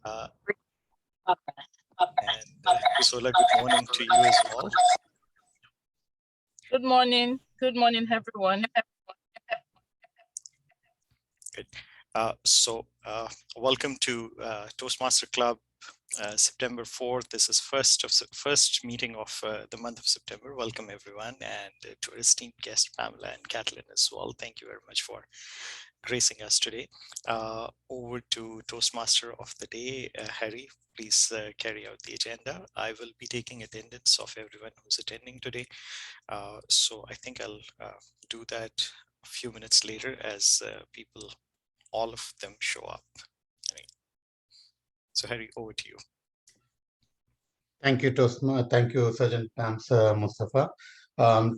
And Sola, good morning to you as well. Good morning. Good morning, everyone. Good. Welcome to Toastmaster Club, September 4th. This is first meeting of the month of September. Welcome everyone, and to our esteemed guest Pamela and Kathleen as well. Thank you very much for gracing us today. Over to Toastmaster of the day, Harry. Please carry out the agenda. I will be taking attendance of everyone who's attending today. So I think I'll do that a few minutes later as all of them show up. So Harry, over to you. Thank you, Thank you, Sergeant Pams Mustafa.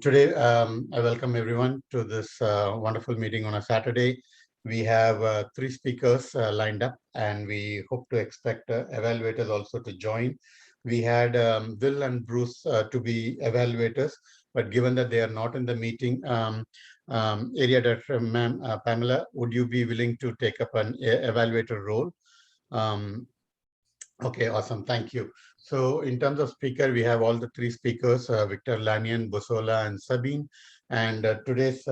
Today, I welcome everyone to this wonderful meeting on a Saturday. We have 3 speakers lined up, and we hope to expect evaluators also to join. We had Will and Bruce to be evaluators, but given that they are not in the meeting, Area Director Pamela, would you be willing to take up an evaluator role? Okay, awesome. Thank you. So in terms of speaker, we have all the 3 speakers, Victor, Lanyan, Busola, and Sabine. And today's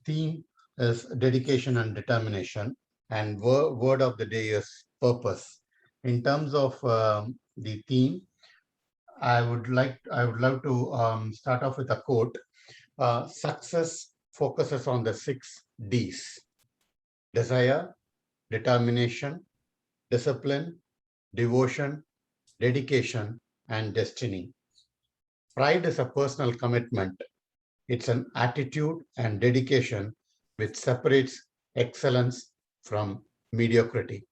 theme is dedication and determination. And word of the day is purpose. In terms of the theme, I would love to start off with a quote. Success focuses on the 6 Ds: desire, determination, discipline, devotion, dedication, and destiny. Pride is a personal commitment. It's an attitude and dedication which separates excellence from mediocrity.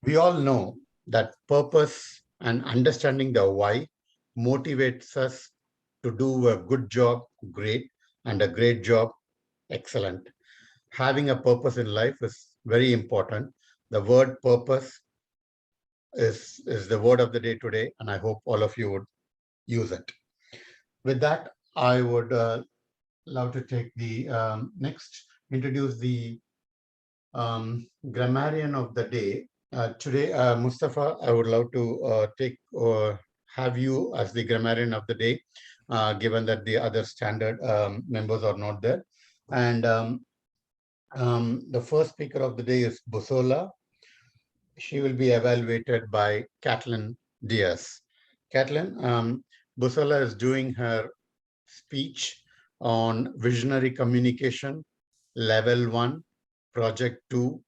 We all know that purpose and understanding the why motivates us to do a good job, great, and a great job, excellent. Having a purpose in life is very important. The word purpose is the word of the day today, and I hope all of you would use it. With that, I would love to take the introduce the grammarian of the day. Today, Mustafa, I would love to have you as the grammarian of the day, given that the other standard members are not there. And the first speaker of the day is Busola. She will be evaluated by Kathleen Diaz. Kathleen, Busola is doing her speech on visionary communication, level 1, project 2,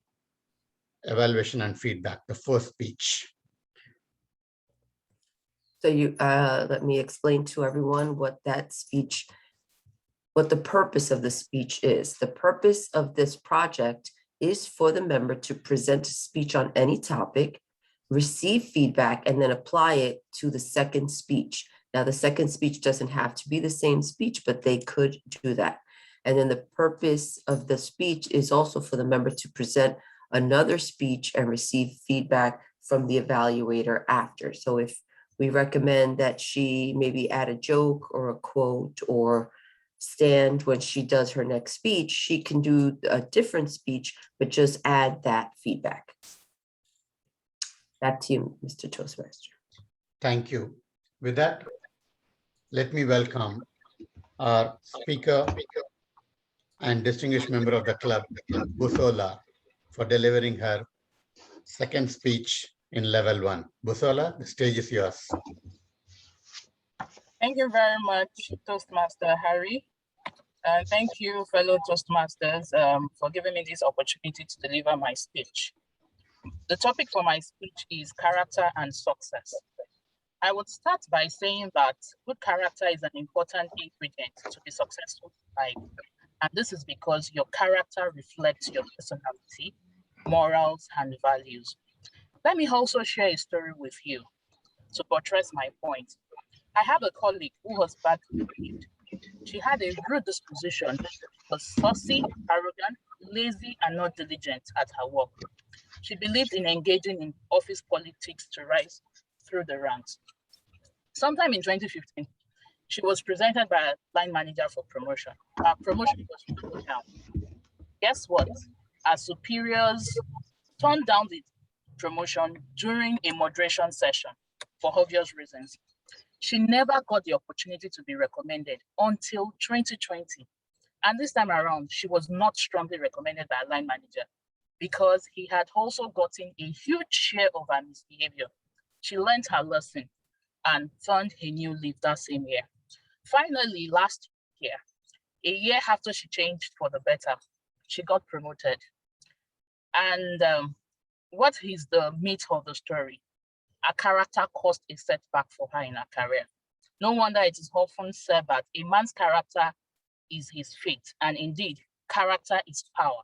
evaluation and feedback, the first speech. So let me explain to everyone what that speech, what the purpose of the speech is. The purpose of this project is for the member to present a speech on any topic, receive feedback, and then apply it to the second speech. Now, the second speech doesn't have to be the same speech, but they could do that. And then the purpose of the speech is also for the member to present another speech and receive feedback from the evaluator after. So if we recommend that she maybe add a joke or a quote or stand when she does her next speech, she can do a different speech, but just add that feedback. Back to you, Mr. Toastmaster. Thank you. With that, let me welcome our speaker and distinguished member of the club, Busola, for delivering her second speech in level 1. Busola, the stage is yours. Thank you very much, Toastmaster Harry. And thank you, fellow Toastmasters, for giving me this opportunity to deliver my speech. The topic for my speech is character and success. I would start by saying that good character is an important ingredient to be successful in life. And this is because your character reflects your personality, morals, and values. Let me also share a story with you to buttress my point. I have a colleague who was badly bullied. She had a rude disposition, was saucy, arrogant, lazy, and not diligent at her work. She believed in engaging in office politics to rise through the ranks. Sometime in 2015, she was presented by a line manager for promotion. Her promotion was put down. Guess what? Her superiors turned down the promotion during a moderation session for obvious reasons. She never got the opportunity to be recommended until 2020. And this time around, she was not strongly recommended by a line manager because he had also gotten a huge share of her misbehavior. She learned her lesson and turned a new leaf that same year. Finally, last year, a year after she changed for the better, she got promoted. And what is the meat of the story? Her character caused a setback for her in her career. No wonder it is often said that a man's character is his fate, and indeed, character is power,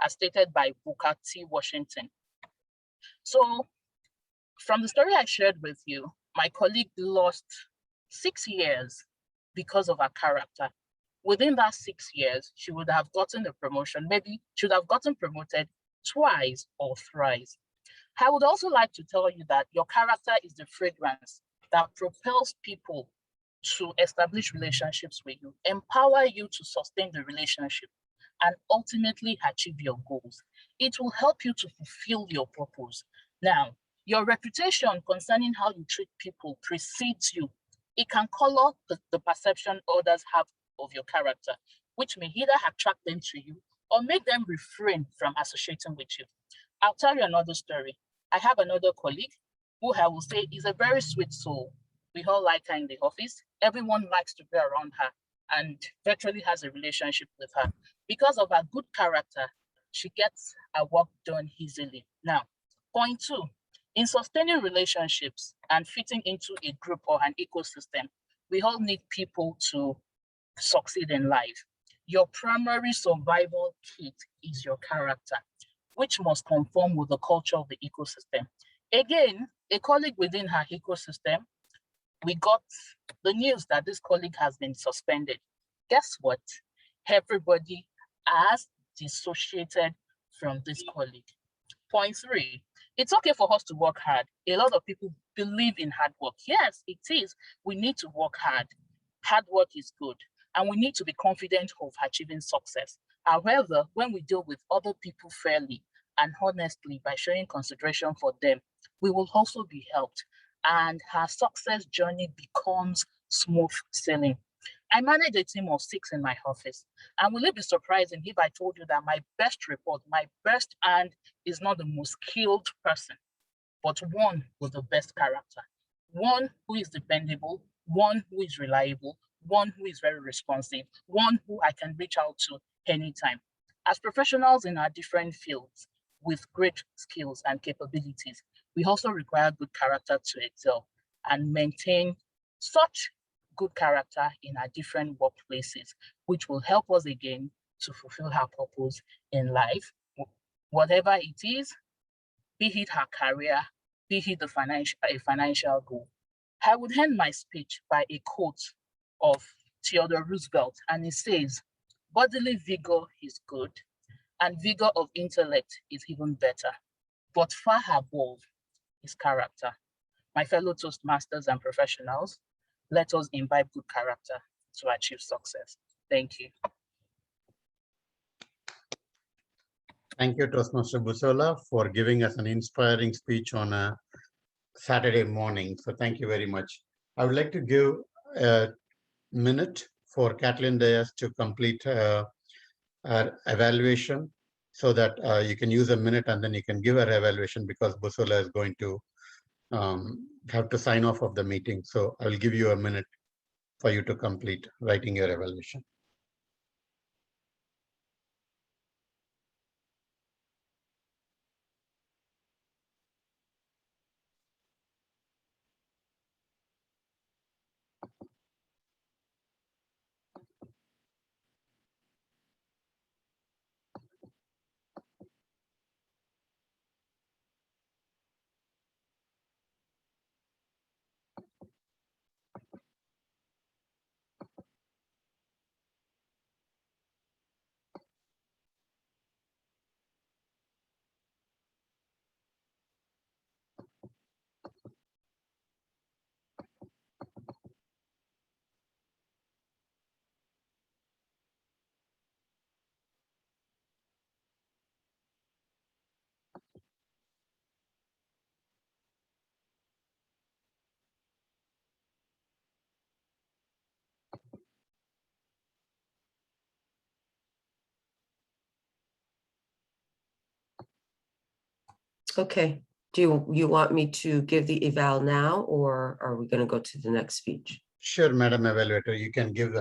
as stated by Booker T. Washington. So, from the story I shared with you, my colleague lost 6 years because of her character. Within that 6 years, she would have gotten a promotion, maybe should have gotten promoted twice or thrice. I would also like to tell you that your character is the fragrance that propels people to establish relationships with you, empower you to sustain the relationship, and ultimately achieve your goals. It will help you to fulfill your purpose. Now, your reputation concerning how you treat people precedes you. It can color the perception others have of your character, which may either attract them to you or make them refrain from associating with you. I'll tell you another story. I have another colleague who I will say is a very sweet soul. We all like her in the office. Everyone likes to be around her and virtually has a relationship with her. Because of her good character, she gets her work done easily. Now, point 2, in sustaining relationships and fitting into a group or an ecosystem, we all need people to succeed in life. Your primary survival kit is your character, which must conform with the culture of the ecosystem. Again, a colleague within her ecosystem, we got the news that this colleague has been suspended. Guess what? Everybody has dissociated from this colleague. Point 3, it's okay for us to work hard. A lot of people believe in hard work. Yes, it is. We need to work hard. Hard work is good, and we need to be confident of achieving success. However, when we deal with other people fairly and honestly by showing consideration for them, we will also be helped, and her success journey becomes smooth sailing. I manage a team of 6 in my office, and will it be surprising if I told you that my best report, my best hand is not the most skilled person, but one with the best character, one who is dependable, one who is reliable, one who is very responsive, one who I can reach out to anytime. As professionals in our different fields with great skills and capabilities, we also require good character to excel and maintain such good character in our different workplaces, which will help us again to fulfill our purpose in life, whatever it is, be it her career, be it a financial goal. I would end my speech by a quote of Theodore Roosevelt, and it says, "Bodily vigor is good, and vigor of intellect is even better, but far above is character." My fellow Toastmasters and professionals, let us imbibe good character to achieve success. Thank you. Thank you, Toastmaster Busola, for giving us an inspiring speech on a Saturday morning. So thank you very much. I would like to give a minute for Kathleen Diaz to complete her evaluation so that you can use a minute and then you can give her evaluation because Busola is going to have to sign off of the meeting. So I will give you a minute for you to complete writing your evaluation. Okay. Do you want me to give the eval now, or are we going to go to the next speech? Sure, Madam Evaluator, you can give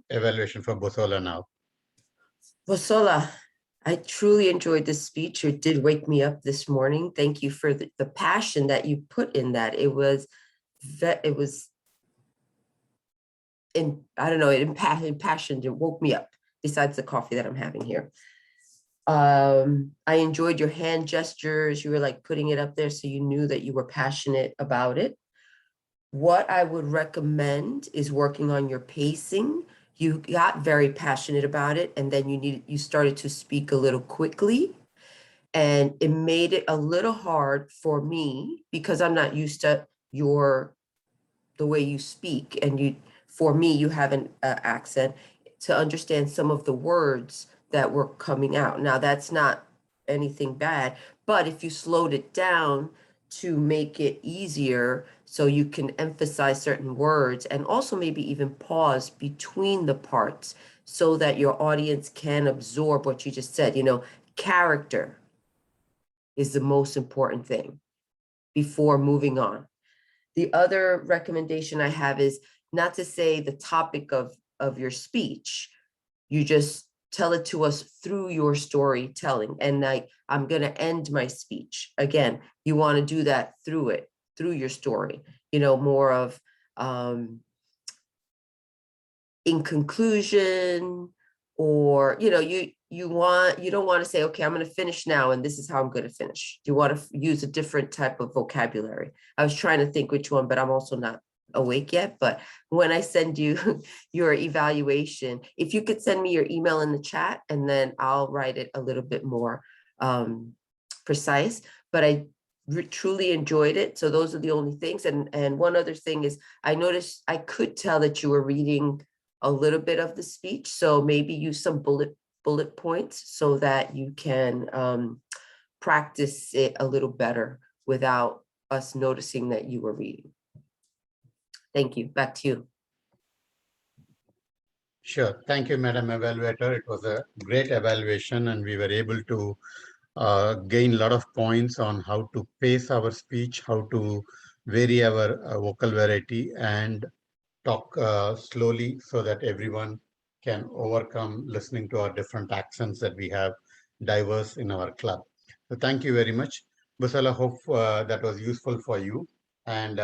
evaluation for Bosola now. Bosola, I truly enjoyed this speech. It did wake me up this morning. Thank you for the passion that you put in that. It was I don't know, it impassioned, it woke me up, besides the coffee that I'm having here. I enjoyed your hand gestures. You were like putting it up there so you knew that you were passionate about it. What I would recommend is working on your pacing. You got very passionate about it, and then you started to speak a little quickly, and it made it a little hard for me because I'm not used to the way you speak, and for me, you have an accent, to understand some of the words that were coming out. Now, that's not anything bad, but if you slowed it down to make it easier so you can emphasize certain words, and also maybe even pause between the parts so that your audience can absorb what you just said. Character is the most important thing before moving on. The other recommendation I have is not to say the topic of your speech. You just tell it to us through your storytelling. And I'm going to end my speech. Again, you want to do that through your story, more of in conclusion, or, you don't want to say, okay, I'm going to finish now, and this is how I'm going to finish. You want to use a different type of vocabulary. I was trying to think which one, but I'm also not awake yet. But when I send you your evaluation, if you could send me your email in the chat, and then I'll write it a little bit more precise. But I truly enjoyed it. So those are the only things. And one other thing is, I noticed I could tell that you were reading a little bit of the speech. So maybe use some bullet points so that you can practice it a little better without us noticing that you were reading. Thank you. Back to you. Sure. Thank you, Madam Evaluator. It was a great evaluation, and we were able to gain a lot of points on how to pace our speech, how to vary our vocal variety, and talk slowly so that everyone can overcome listening to our different accents that we have diverse in our club. So thank you very much. Busala, hope that was useful for you. And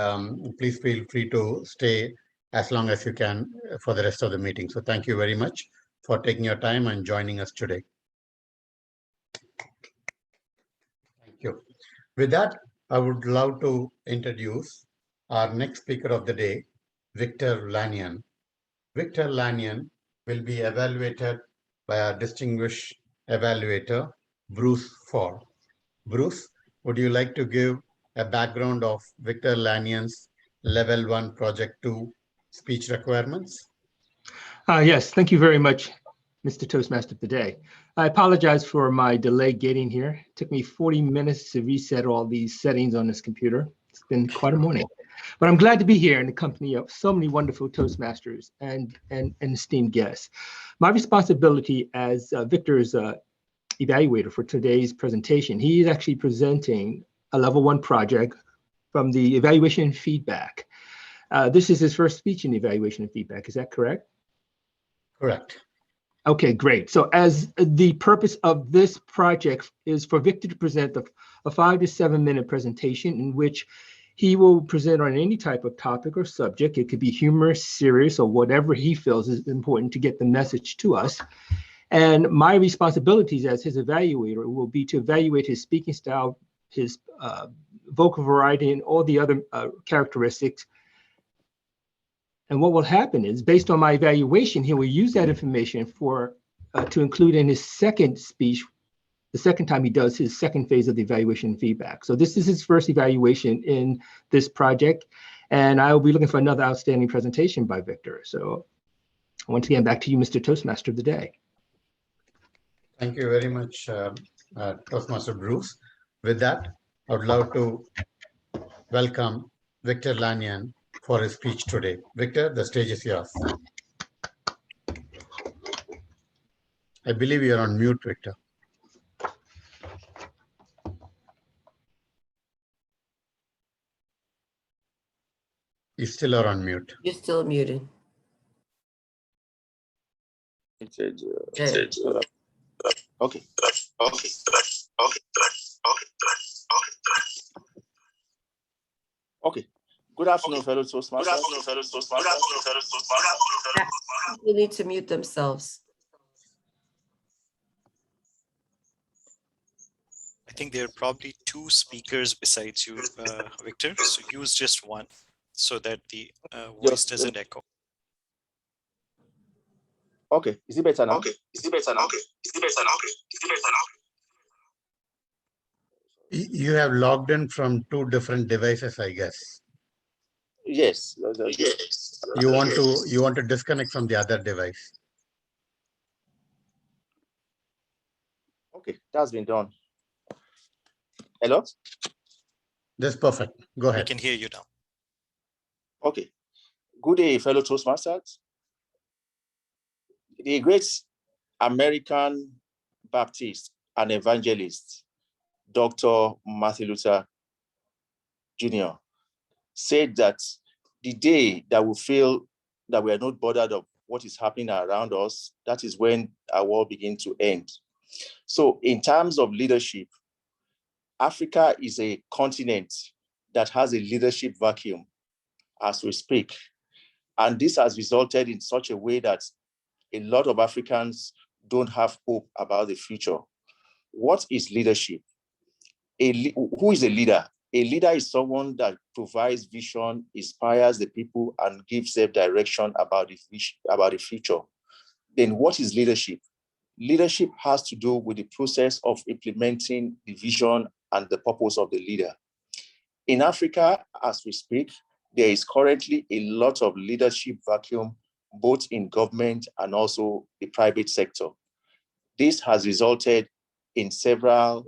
please feel free to stay as long as you can for the rest of the meeting. So thank you very much for taking your time and joining us today. Thank you. With that, I would love to introduce our next speaker of the day, Victor Lanyon. Victor Lanyon will be evaluated by our distinguished evaluator, Bruce Ford. Bruce, would you like to give a background of Victor Lanyon's Level 1 Project 2 speech requirements? Yes, thank you very much, Mr. Toastmaster of the day. I apologize for my delay getting here. It took me 40 minutes to reset all these settings on this computer. It's been quite a morning. But I'm glad to be here in the company of so many wonderful Toastmasters and esteemed guests. My responsibility as Victor's evaluator for today's presentation, he is actually presenting a level 1 project from the evaluation and feedback. This is his first speech in evaluation and feedback. Is that correct? Correct. Okay, great. So as the purpose of this project is for Victor to present a 5 to 7 minute presentation in which he will present on any type of topic or subject. It could be humorous, serious, or whatever he feels is important to get the message to us. And my responsibilities as his evaluator will be to evaluate his speaking style, his vocal variety, and all the other characteristics. And what will happen is, based on my evaluation, he will use that information to include in his second speech, the second time he does his second phase of the evaluation and feedback. So this is his first evaluation in this project, and I will be looking for another outstanding presentation by Victor. So once again, back to you, Mr. Toastmaster of the day. Thank you very much, Toastmaster Bruce. With that, I would love to welcome Victor Lanyon for his speech today. Victor, the stage is yours. I believe you're on mute, Victor. You still are on mute. You're still muted. There. There. Okay. Okay. Good afternoon, fellow Toastmasters. People need to mute themselves. I think there are probably two speakers besides you, Victor. So use just one so that the voice doesn't echo. Okay. Is it better now? You have logged in from two different devices, I guess. Yes. You want to disconnect from the other device. Okay, that's been done. Hello? That's perfect. Go We ahead. can hear you now. Okay. Good day, fellow Toastmasters. The great American Baptist and evangelist, Dr. Martin Luther Jr., said that the day that we feel that we are not bothered of what is happening around us, that is when our world begins to end. So in terms of leadership, Africa is a continent that has a leadership vacuum as we speak. And this has resulted in such a way that a lot of Africans don't have hope about the future. What is leadership? Who is a leader? A leader is someone that provides vision, inspires the people, and gives them direction about the future. Then what is leadership? Leadership has to do with the process of implementing the vision and the purpose of the leader. In Africa, as we speak, there is currently a lot of leadership vacuum, both in government and also the private sector. This has resulted in several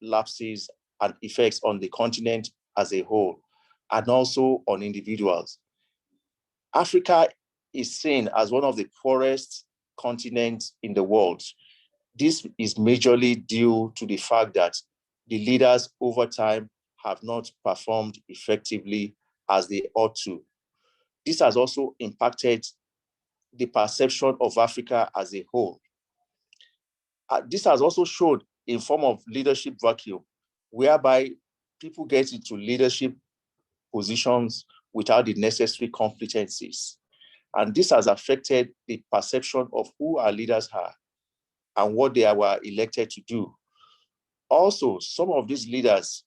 lapses and effects on the continent as a whole, and also on individuals. Africa is seen as one of the poorest continents in the world. This is majorly due to the fact that the leaders over time have not performed effectively as they ought to. This has also impacted the perception of Africa as a whole. This has also showed in form of leadership vacuum, whereby people get into leadership positions without the necessary competencies. And this has affected the perception of who our leaders are and what they were elected to do. Also, some of these leaders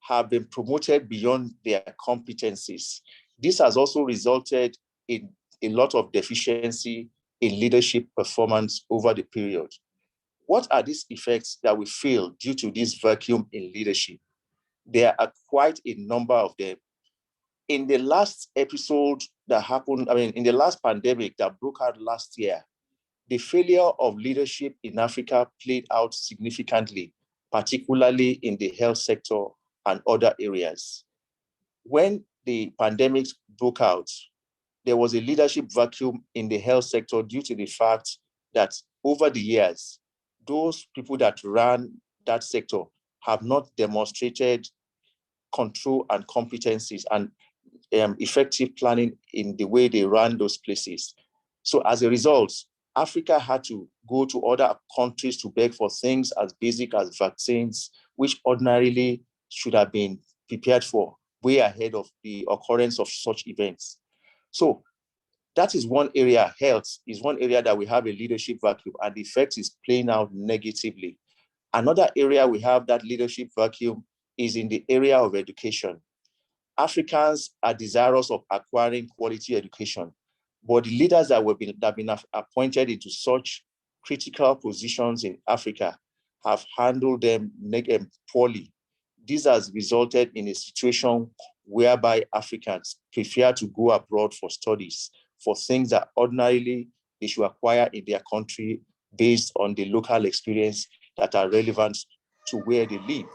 have been promoted beyond their competencies. This has also resulted in a lot of deficiency in leadership performance over the period. What are these effects that we feel due to this vacuum in leadership? There are quite a number of them. In the last episode that happened, in the last pandemic that broke out last year, the failure of leadership in Africa played out significantly, particularly in the health sector and other areas. When the pandemic broke out, there was a leadership vacuum in the health sector due to the fact that over the years, those people that ran that sector have not demonstrated control and competencies and effective planning in the way they ran those places. So as a result, Africa had to go to other countries to beg for things as basic as vaccines, which ordinarily should have been prepared for way ahead of the occurrence of such events. So that is one area. Health is one area that we have a leadership vacuum, and the effect is playing out negatively. Another area we have that leadership vacuum is in the area of education. Africans are desirous of acquiring quality education, but the leaders that have been appointed into such critical positions in Africa have handled them poorly. This has resulted in a situation whereby Africans prefer to go abroad for studies, for things that ordinarily they should acquire in their country based on the local experience that are relevant to where they live.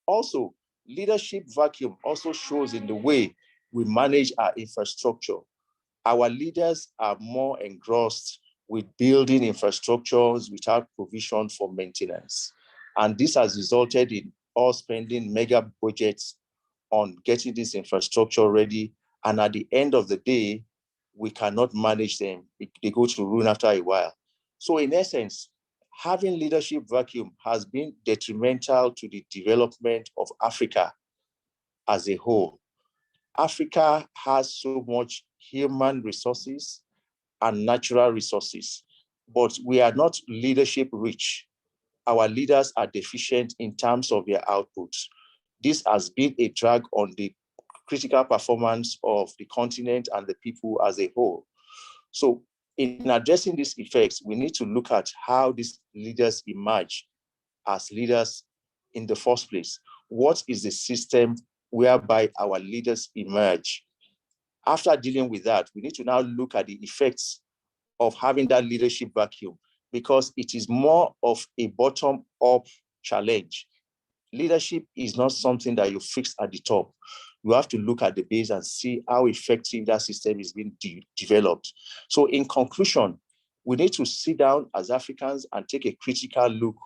Also, leadership vacuum also shows in the way we manage our infrastructure. Our leaders are more engrossed with building infrastructures without provision for maintenance. And this has resulted in us spending mega budgets on getting this infrastructure ready. And at the end of the day, we cannot manage them. They go to ruin after a while. So in essence, having leadership vacuum has been detrimental to the development of Africa as a whole. Africa has so much human resources and natural resources, but we are not leadership rich. Our leaders are deficient in terms of their outputs. This has been a drag on the critical performance of the continent and the people as a whole. So in addressing these effects, we need to look at how these leaders emerge as leaders in the first place. What is the system whereby our leaders emerge? After dealing with that, we need to now look at the effects of having that leadership vacuum, because it is more of a bottom-up challenge. Leadership is not something that you fix at the top. You have to look at the base and see how effective that system is being developed. So in conclusion, we need to sit down as Africans and take a critical look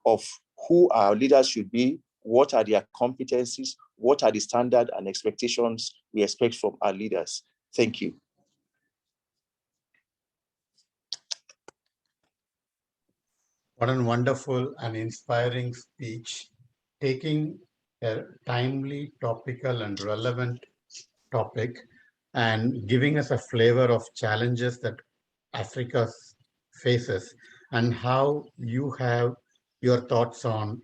of who our leaders should be, what are their competencies, what are the standards and expectations we expect from our leaders. Thank you. What a wonderful and inspiring speech, taking a timely, topical, and relevant topic and giving us a flavor of challenges that Africa faces and how you have your thoughts on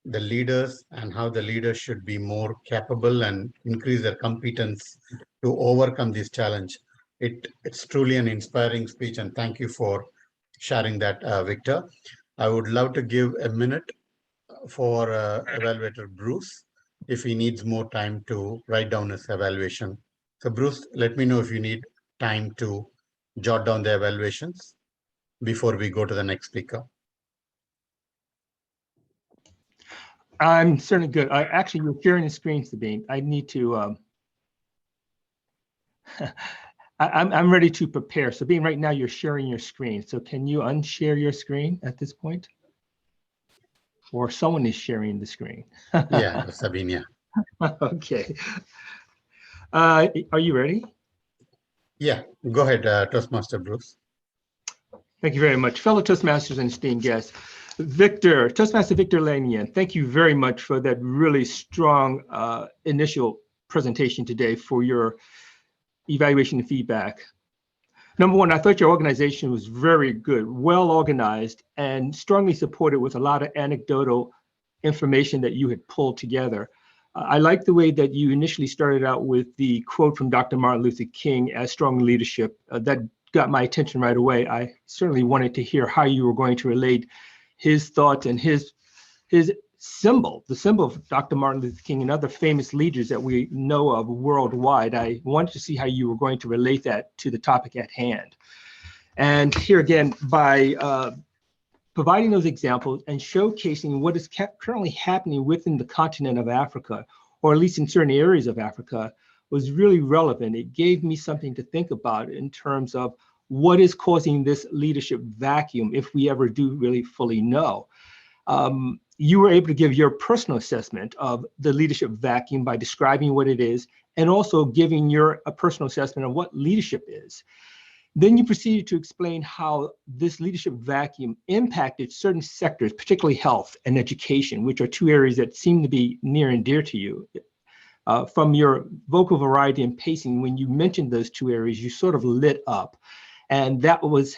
the leaders and how the leaders should be more capable and increase their competence to overcome this challenge. It's truly an inspiring speech, and thank you for sharing that, Victor. I would love to give a minute for evaluator Bruce if he needs more time to write down his evaluation. So Bruce, let me know if you need time to jot down the evaluations before we go to the next speaker. I'm certainly good. Actually, you're sharing the screen, Sabine. I need to, I'm ready to prepare. Sabine, right now you're sharing your screen. So can you unshare your screen at this point? Or someone is sharing the screen. Yeah, Sabine, yeah. Okay. Are you ready? Yeah, go ahead, Toastmaster Bruce. Thank you very much. Fellow Toastmasters and esteemed guests, Toastmaster Victor Lanyan, thank you very much for that really strong initial presentation today for your evaluation and feedback. Number one, I thought your organization was very good, well organized, and strongly supported with a lot of anecdotal information that you had pulled together. I like the way that you initially started out with the quote from Dr. Martin Luther King as strong leadership. That got my attention right away. I certainly wanted to hear how you were going to relate his thoughts and his symbol, the symbol of Dr. Martin Luther King and other famous leaders that we know of worldwide. I wanted to see how you were going to relate that to the topic at hand. And here again, by providing those examples and showcasing what is currently happening within the continent of Africa, or at least in certain areas of Africa, was really relevant. It gave me something to think about in terms of what is causing this leadership vacuum, if we ever do really fully know. You were able to give your personal assessment of the leadership vacuum by describing what it is, and also giving your personal assessment of what leadership is. Then you proceeded to explain how this leadership vacuum impacted certain sectors, particularly health and education, which are two areas that seem to be near and dear to you. From your vocal variety and pacing, when you mentioned those two areas, you sort of lit up. And that was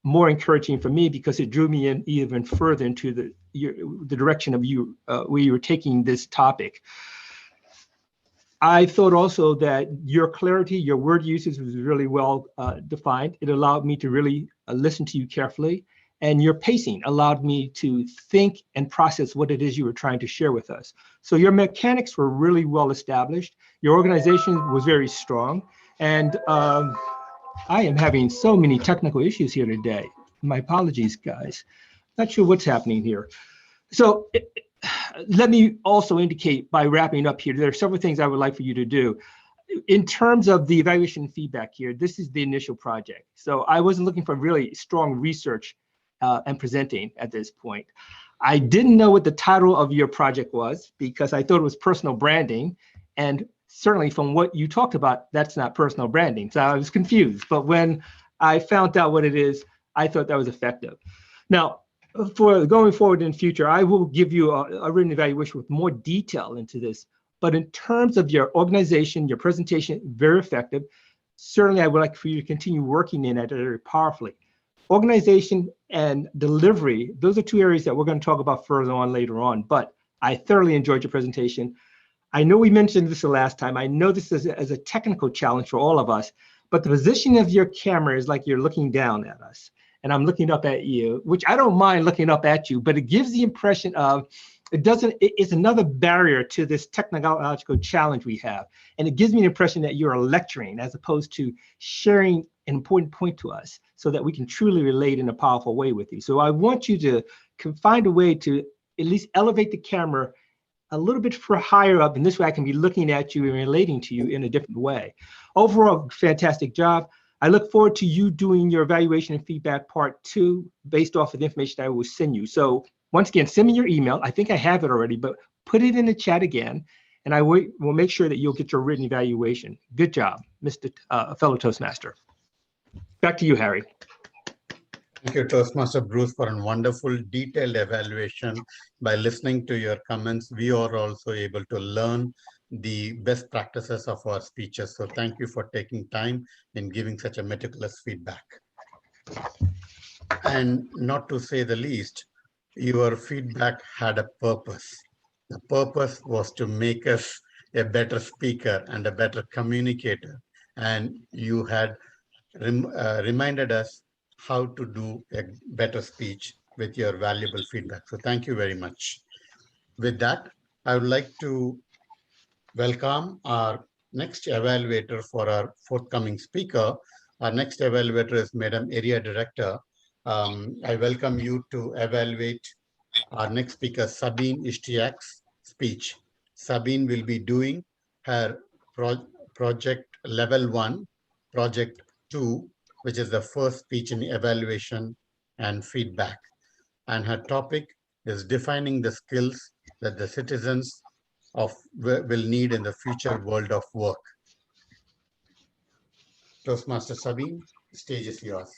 more encouraging for me because it drew me in even further into the direction of where you were taking this topic. I thought also that your clarity, your word usage was really well defined. It allowed me to really listen to you carefully, and your pacing allowed me to think and process what it is you were trying to share with us. So your mechanics were really well established. Your organization was very strong, and I am having so many technical issues here today. My apologies, guys. Not sure what's happening here. So let me also indicate by wrapping up here, there are several things I would like for you to do. In terms of the evaluation and feedback here, this is the initial project. So I wasn't looking for really strong research and presenting at this point. I didn't know what the title of your project was because I thought it was personal branding. And certainly from what you talked about, that's not personal branding. So I was confused. But when I found out what it is, I thought that was effective. Now, for going forward in the future, I will give you a written evaluation with more detail into this. But in terms of your organization, your presentation, very effective. Certainly, I would like for you to continue working in it very powerfully. Organization and delivery, those are two areas that we're going to talk about further on later on. But I thoroughly enjoyed your presentation. I know we mentioned this the last time. I know this is a technical challenge for all of us, but the position of your camera is like you're looking down at us. And I'm looking up at you, which I don't mind looking up at you, but it gives the impression of, it's another barrier to this technological challenge we have. And it gives me the impression that you're lecturing as opposed to sharing an important point to us so that we can truly relate in a powerful way with you. So I want you to find a way to at least elevate the camera a little bit higher up, and this way I can be looking at you and relating to you in a different way. Overall, fantastic job. I look forward to you doing your evaluation and feedback part 2 based off of the information I will send you. So once again, send me your email. I think I have it already, but put it in the chat again, and I will make sure that you'll get your written evaluation. Good job, Mr. Fellow Toastmaster. Back to you, Harry. Thank you, Toastmaster Bruce, for a wonderful, detailed evaluation. By listening to your comments, we are also able to learn the best practices of our speeches. So thank you for taking time in giving such a meticulous feedback. And not to say the least, your feedback had a purpose. The purpose was to make us a better speaker and a better communicator. And you had reminded us how to do a better speech with your valuable feedback. So thank you very much. With that, I would like to welcome our next evaluator for our forthcoming speaker. Our next evaluator is Madam Area Director. I welcome you to evaluate our next speaker, Sabine Ishtiak's speech. Sabine will be doing her project level 1, project 2, which is the first speech in evaluation and feedback. And her topic is defining the skills that the citizens will need in the future world of work. Toastmaster Sabine, the stage is yours.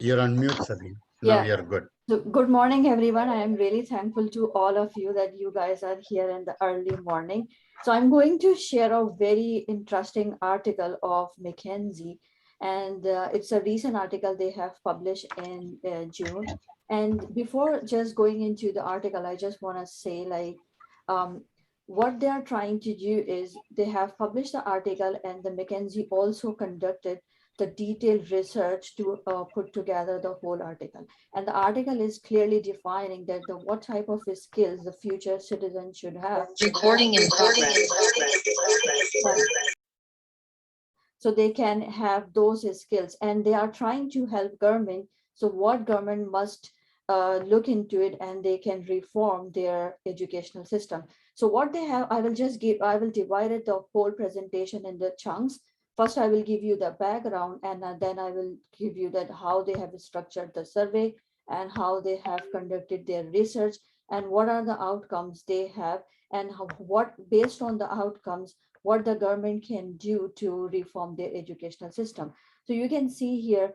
You're on mute, Sabine. Now you're good. So good morning, everyone. I am really thankful to all of you that you guys are here in the early morning. So I'm going to share a very interesting article of McKinsey, and it's a recent article they have published in June. And before just going into the article, I just want to say, like, what they are trying to do is they have published the article, and the McKinsey also conducted the detailed research to put together the whole article. And the article is clearly defining that what type of skills the future citizen should have. Recording in progress. So they can have those skills, and they are trying to help government. So what government must look into it, and they can reform their educational system. So what they have, I will divide it the whole presentation in the chunks. First, I will give you the background, and then I will give you that how they have structured the survey and how they have conducted their research and what are the outcomes they have, and what based on the outcomes, what the government can do to reform their educational system. So you can see here,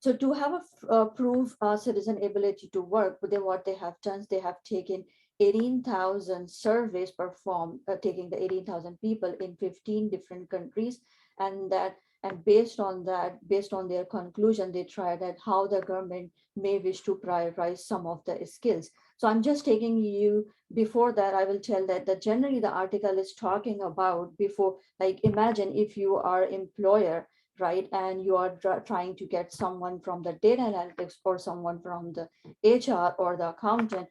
so to have a prove citizen ability to work, what they have done, they have taken 18,000 surveys performed, taking the 18,000 people in 15 different countries, and based on their conclusion, they tried at how the government may wish to prioritize some of the skills. So I'm just taking you, before that, I will tell that generally the article is talking about before, like imagine if you are employer, right? And you are trying to get someone from the data analytics or someone from the HR or the accountant,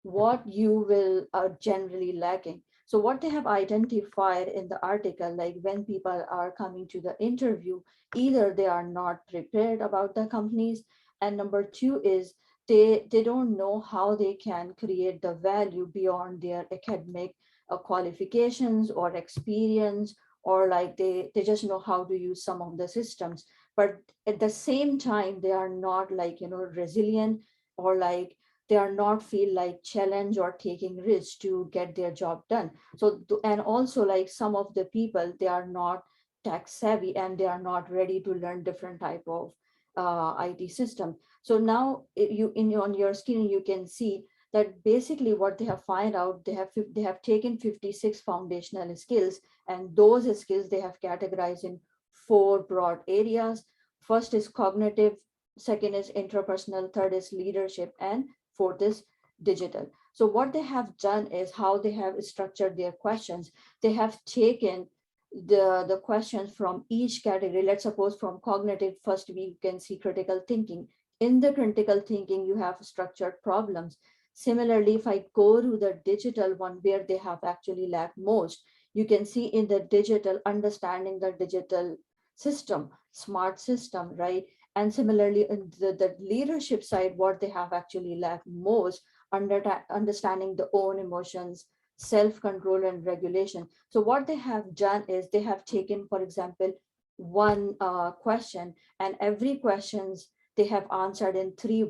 what you will generally lacking. So what they have identified in the article, like when people are coming to the interview, either they are not prepared about the companies, and number two is they don't know how they can create the value beyond their academic qualifications or experience, or like they just know how to use some of the systems. but at the same time, they are not like, resilient, or like they are not feel like challenge or taking risks to get their job done. So, and also like some of the people, they are not tech savvy and they are not ready to learn different type of IT system. So now on your screen, you can see that basically what they have find out, they have taken 56 foundational skills, and those skills they have categorized in 4 broad areas. First is cognitive, second is interpersonal, third is leadership, and fourth is digital. So what they have done is how they have structured their questions. They have taken the questions from each category. Let's suppose from cognitive, first we can see critical thinking. In the critical thinking, you have structured problems. Similarly, if I go to the digital one where they have actually lacked most, you can see in the digital, understanding the digital system, smart system, right? And similarly, in the leadership side, what they have actually lacked most, understanding the own emotions, self-control and regulation. So what they have done is they have taken, for example, one question, and every questions they have answered in three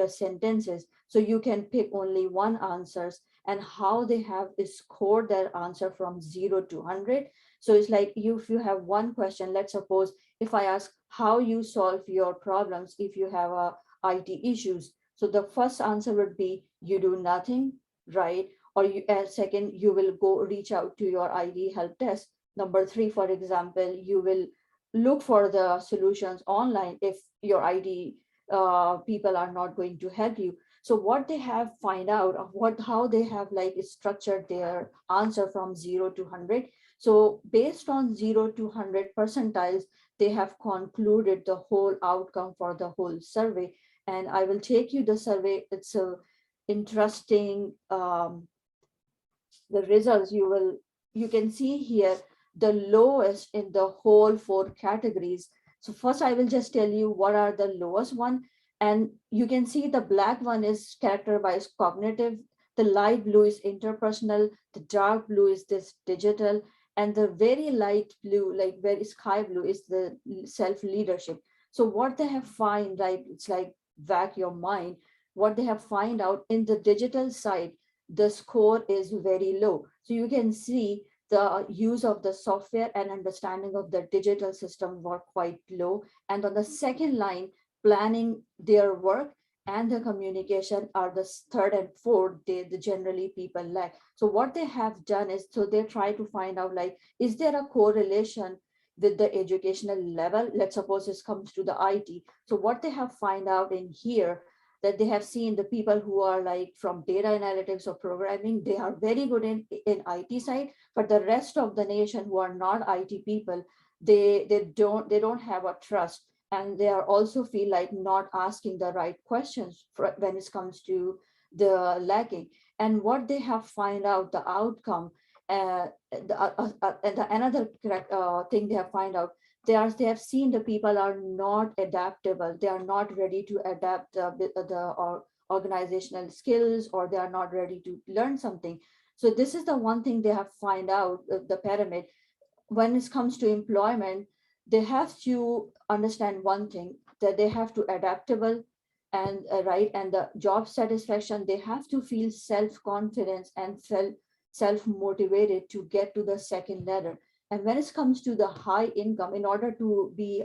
sentences. So you can pick only one answers, and how they have scored their answer from 0 to 100. So it's like if you have one question, let's suppose if I ask how you solve your problems if you have IT issues. So the first answer would be you do nothing, right? Or you, second, you will go reach out to your IT help desk. Number 3, for example, you will look for the solutions online if your IT people are not going to help you. So what they have find out of how they have like structured their answer from 0 to 100. So based on 0 to 100 percentiles, they have concluded the whole outcome for the whole survey. And I will take you the survey. It's a interesting the results. You can see here the lowest in the whole 4 categories. So first I will just tell you what are the lowest one, and you can see the black one is characterized by cognitive, the light blue is interpersonal, the dark blue is this digital, and the very light blue, like very sky blue, is the self leadership. So what they have find, like it's like whack your mind, what they have find out in the digital side, the score is very low. So you can see the use of the software and understanding of the digital system were quite low. And on the second line, planning their work and the communication are the third and fourth, the generally people lack. So what they have done is, so they try to find out like, is there a correlation with the educational level? Let's suppose this comes to the IT. So what they have find out in here, that they have seen the people who are like from data analytics or programming, they are very good in IT side, but the rest of the nation who are not IT people, they don't have a trust, and they are also feel like not asking the right questions when it comes to the lacking. And what they have find out the outcome, another thing they have find out, they have seen the people are not adaptable, they are not ready to adapt the organizational skills, or they are not ready to learn something. So this is the one thing they have find out the pyramid. When it comes to employment, they have to understand one thing, that they have to adaptable, and right, and the job satisfaction, they have to feel self-confidence and self-motivated to get to the second ladder. And when it comes to the high income, in order to be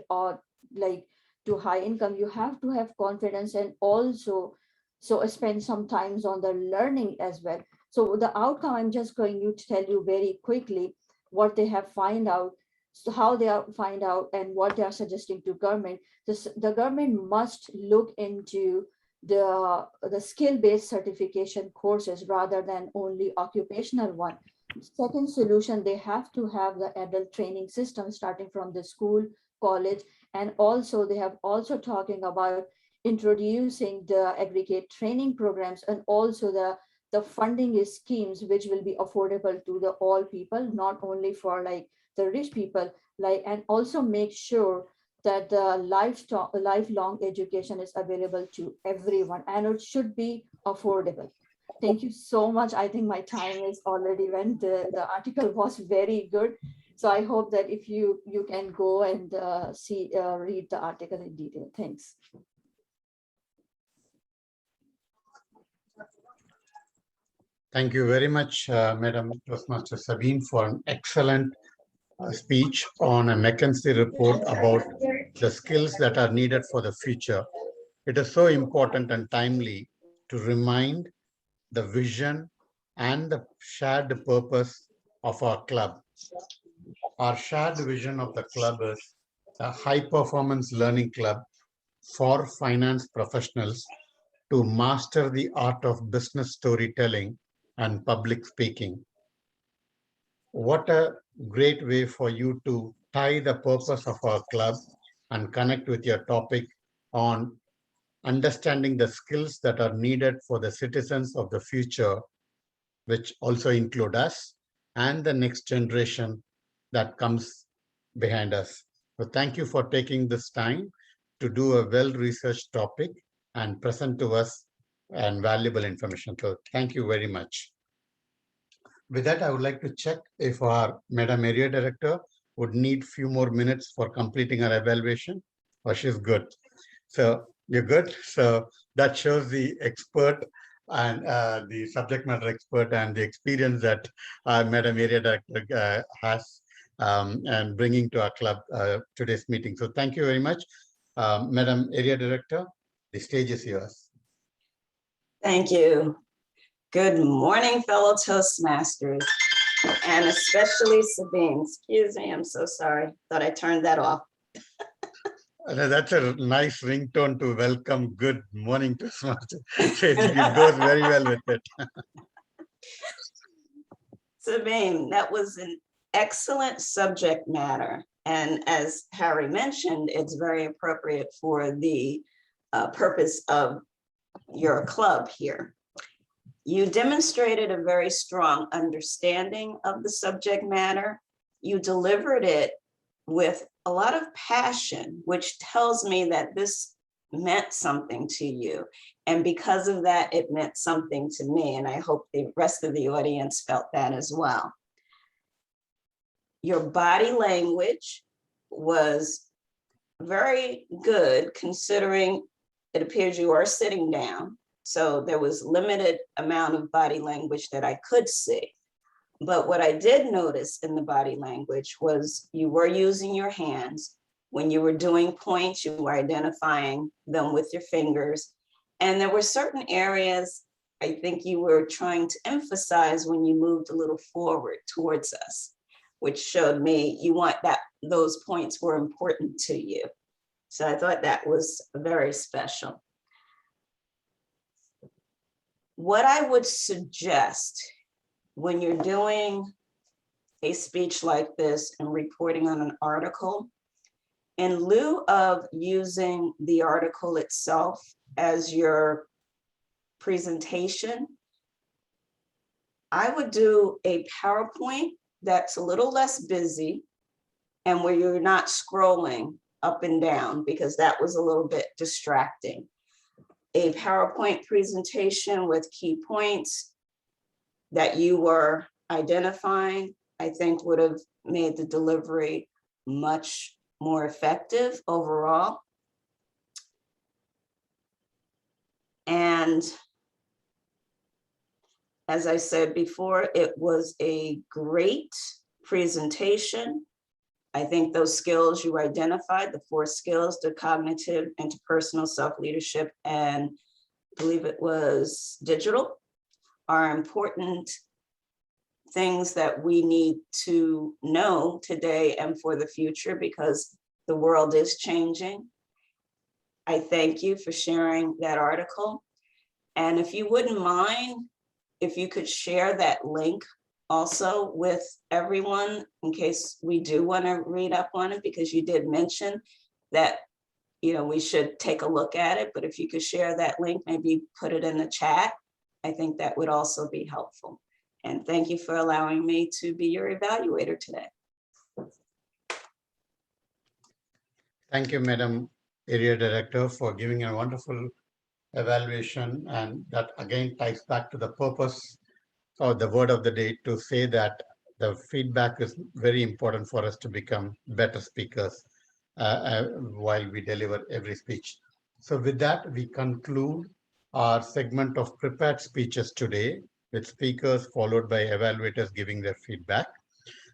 like to high income, you have to have confidence, and also so spend some times on the learning as well. So the outcome, I'm just going to tell you very quickly what they have find out, so how they are find out, and what they are suggesting to government. The government must look into the skill-based certification courses rather than only occupational one. Second solution, they have to have the adult training system starting from the school, college, and also they have also talking about introducing the aggregate training programs, and also the funding schemes which will be affordable to the all people, not only for like the rich people, like, and also make sure that the lifelong education is available to everyone, and it should be affordable. Thank you so much. I think my time is already went. The article was very good. So I hope that if you can go and read the article in detail. Thanks. Thank you very much, Madam Toastmaster Sabine, for an excellent speech on a McKinsey report about the skills that are needed for the future. It is so important and timely to remind the vision and the shared purpose of our club. Our shared vision of the club is a high-performance learning club for finance professionals to master the art of business storytelling and public speaking. What a great way for you to tie the purpose of our club and connect with your topic on understanding the skills that are needed for the citizens of the future, which also include us and the next generation that comes behind us. So thank you for taking this time to do a well-researched topic and present to us and valuable information. So thank you very much. With that, I would like to check if our Madam Area Director would need few more minutes for completing her evaluation, or she's good. So you're good. So that shows the expert and the subject matter expert and the experience that Madam Area Director has and bringing to our club today's meeting. So thank you very much, Madam Area Director. The stage is yours. Thank you. Good morning, fellow Toastmasters, and especially Sabine. Excuse me, I'm so sorry. Thought I turned that off. That's a nice ringtone to welcome good morning Toastmasters. It goes very well with it. Sabine, that was an excellent subject matter. And as Harry mentioned, it's very appropriate for the purpose of your club here. You demonstrated a very strong understanding of the subject matter. You delivered it with a lot of passion, which tells me that this meant something to you. And because of that, it meant something to me. And I hope the rest of the audience felt that as well. Your body language was very good, considering it appears you are sitting down. So there was limited amount of body language that I could see. But what I did notice in the body language was you were using your hands. When you were doing points, you were identifying them with your fingers. And there were certain areas I think you were trying to emphasize when you moved a little forward towards us, which showed me you want that those points were important to you. So I thought that was very special. What I would suggest when you're doing a speech like this and reporting on an article, in lieu of using the article itself as your presentation, I would do a PowerPoint that's a little less busy and where you're not scrolling up and down, because that was a little bit distracting. A PowerPoint presentation with key points that you were identifying, I think would have made the delivery much more effective overall. And as I said before, it was a great presentation. I think those skills you identified, the 4 skills, the cognitive, interpersonal, self-leadership, and I believe it was digital, are important things that we need to know today and for the future, because the world is changing. I thank you for sharing that article. And if you wouldn't mind, if you could share that link also with everyone in case we do want to read up on it, because you did mention that, you know, we should take a look at it, but if you could share that link, maybe put it in the chat, I think that would also be helpful. And thank you for allowing me to be your evaluator today. Thank you, Madam Area Director, for giving a wonderful evaluation. And that again ties back to the purpose or the word of the day, to say that the feedback is very important for us to become better speakers while we deliver every speech. So with that, we conclude our segment of prepared speeches today with speakers followed by evaluators giving their feedback.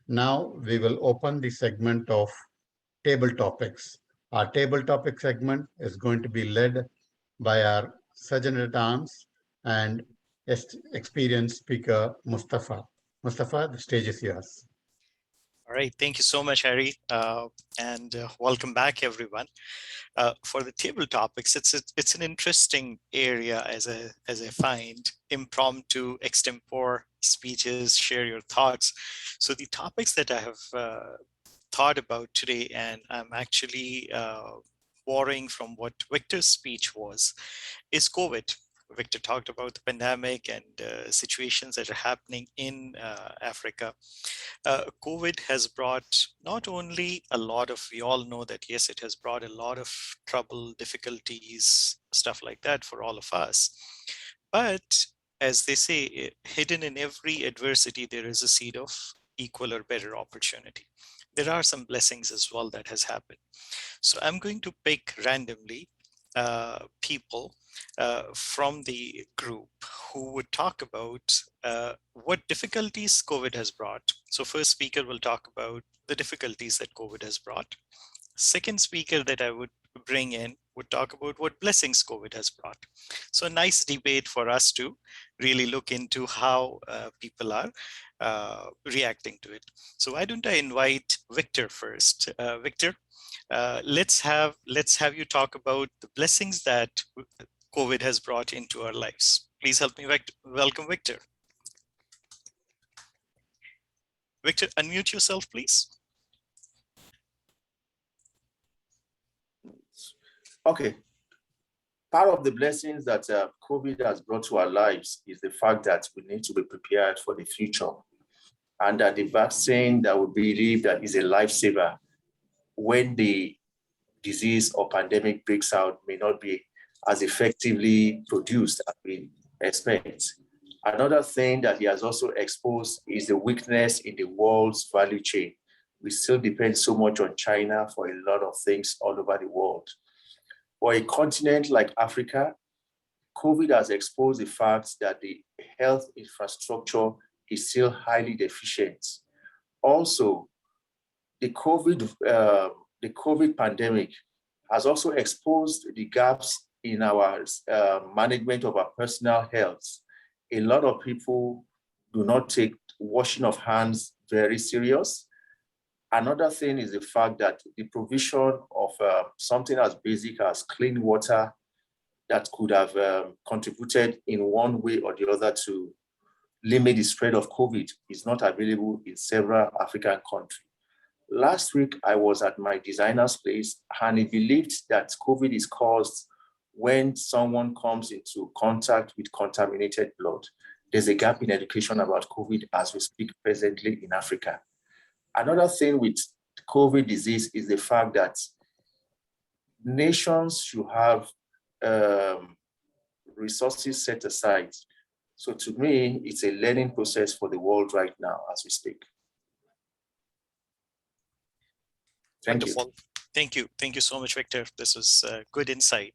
Now we will open the segment of table topics. Our table topic segment is going to be led by our Sergeant at Arms and experienced speaker, Mustafa. Mustafa, the stage is yours. All right, thank you so much, Harry, and welcome back, everyone. For the table topics, it's an interesting area as I find impromptu, extempore speeches, share your thoughts. So the topics that I have thought about today, and I'm actually borrowing from what Victor's speech was, is COVID. Victor talked about the pandemic and situations that are happening in Africa. COVID has brought not only a lot of, we all know that, yes, it has brought a lot of trouble, difficulties, stuff like that for all of us. But as they say, hidden in every adversity, there is a seed of equal or better opportunity. There are some blessings as well that has happened. So I'm going to pick randomly people from the group who would talk about what difficulties COVID has brought. So first speaker will talk about the difficulties that COVID has brought. Second speaker that I would bring in would talk about what blessings COVID has brought. So a nice debate for us to really look into how people are reacting to it. So why don't I invite Victor first? Victor, let's have you talk about the blessings that COVID has brought into our lives. Please help me welcome Victor. Victor, unmute yourself, please. Okay. Part of the blessings that COVID has brought to our lives is the fact that we need to be prepared for the future, and that the vaccine that we believe that is a lifesaver when the disease or pandemic breaks out may not be as effectively produced as we expect. Another thing that he has also exposed is the weakness in the world's value chain. We still depend so much on China for a lot of things all over the world. For a continent like Africa, COVID has exposed the fact that the health infrastructure is still highly deficient. Also, the COVID pandemic has also exposed the gaps in our management of our personal health. A lot of people do not take washing of hands very serious. Another thing is the fact that the provision of something as basic as clean water that could have contributed in one way or the other to limit the spread of COVID is not available in several African countries. Last week, I was at my designer's place, and he believed that COVID is caused when someone comes into contact with contaminated blood. There's a gap in education about COVID as we speak presently in Africa. Another thing with COVID disease is the fact that nations should have resources set aside. So to me, it's a learning process for the world right now as we speak. Thank Wonderful. you. Thank you. Thank you so much, Victor. This was good insight.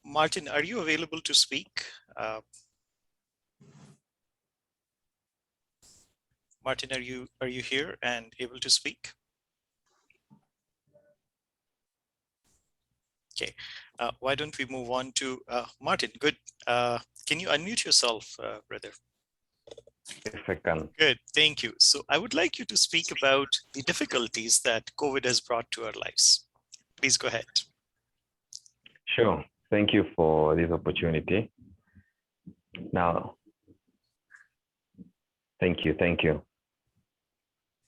Martin, are you available to speak? Martin, are you here and able to speak? Okay, why don't we move on to Martin? Good. Can you unmute yourself, brother? Yes, I can. Good, thank you. So I would like you to speak about the difficulties that COVID has brought to our lives. Please go ahead. Sure. Thank you for this opportunity. Now, thank you.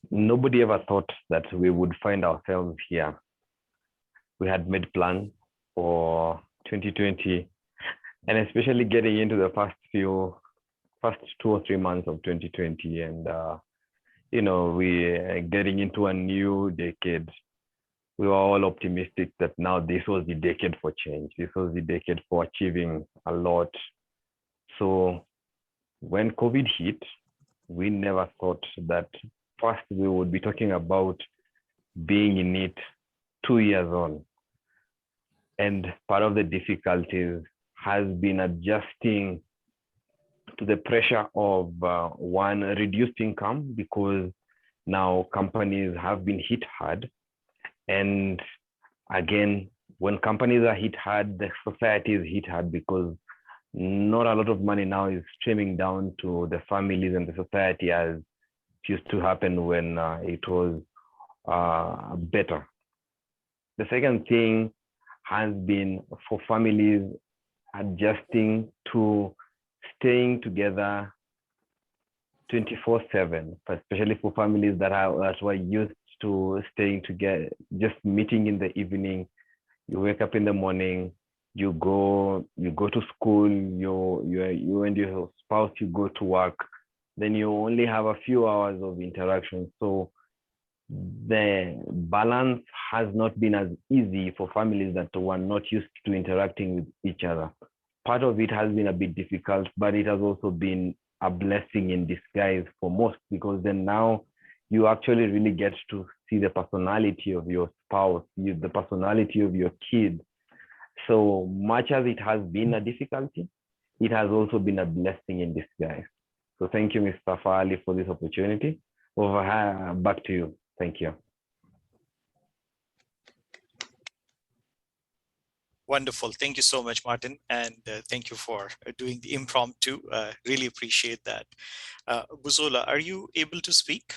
Nobody ever thought that we would find ourselves here. We had made plans for 2020, and especially getting into the first 2 or 3 months of 2020, and we getting into a new decade. We were all optimistic that now this was the decade for change. This was the decade for achieving a lot. So when COVID hit, we never thought that first we would be talking about being in it 2 years on. And part of the difficulties has been adjusting to the pressure of one, reduced income, because now companies have been hit hard. And again, when companies are hit hard, the society is hit hard, because not a lot of money now is streaming down to the families and the society as used to happen when it was better. The second thing has been for families adjusting to staying together 24/7, especially for families that were used to staying together, just meeting in the evening. You wake up in the morning, you go to school, you and your spouse, you go to work, then you only have a few hours of interaction. So the balance has not been as easy for families that were not used to interacting with each other. Part of it has been a bit difficult, but it has also been a blessing in disguise for most, because then now you actually really get to see the personality of your spouse, the personality of your kid. So much as it has been a difficulty, it has also been a blessing in disguise. So thank you, Mr. Fali, for this opportunity. Back to you. Thank you. Wonderful. Thank you so much, Martin. And thank you for doing the impromptu. Really appreciate that. Buzola, are you able to speak?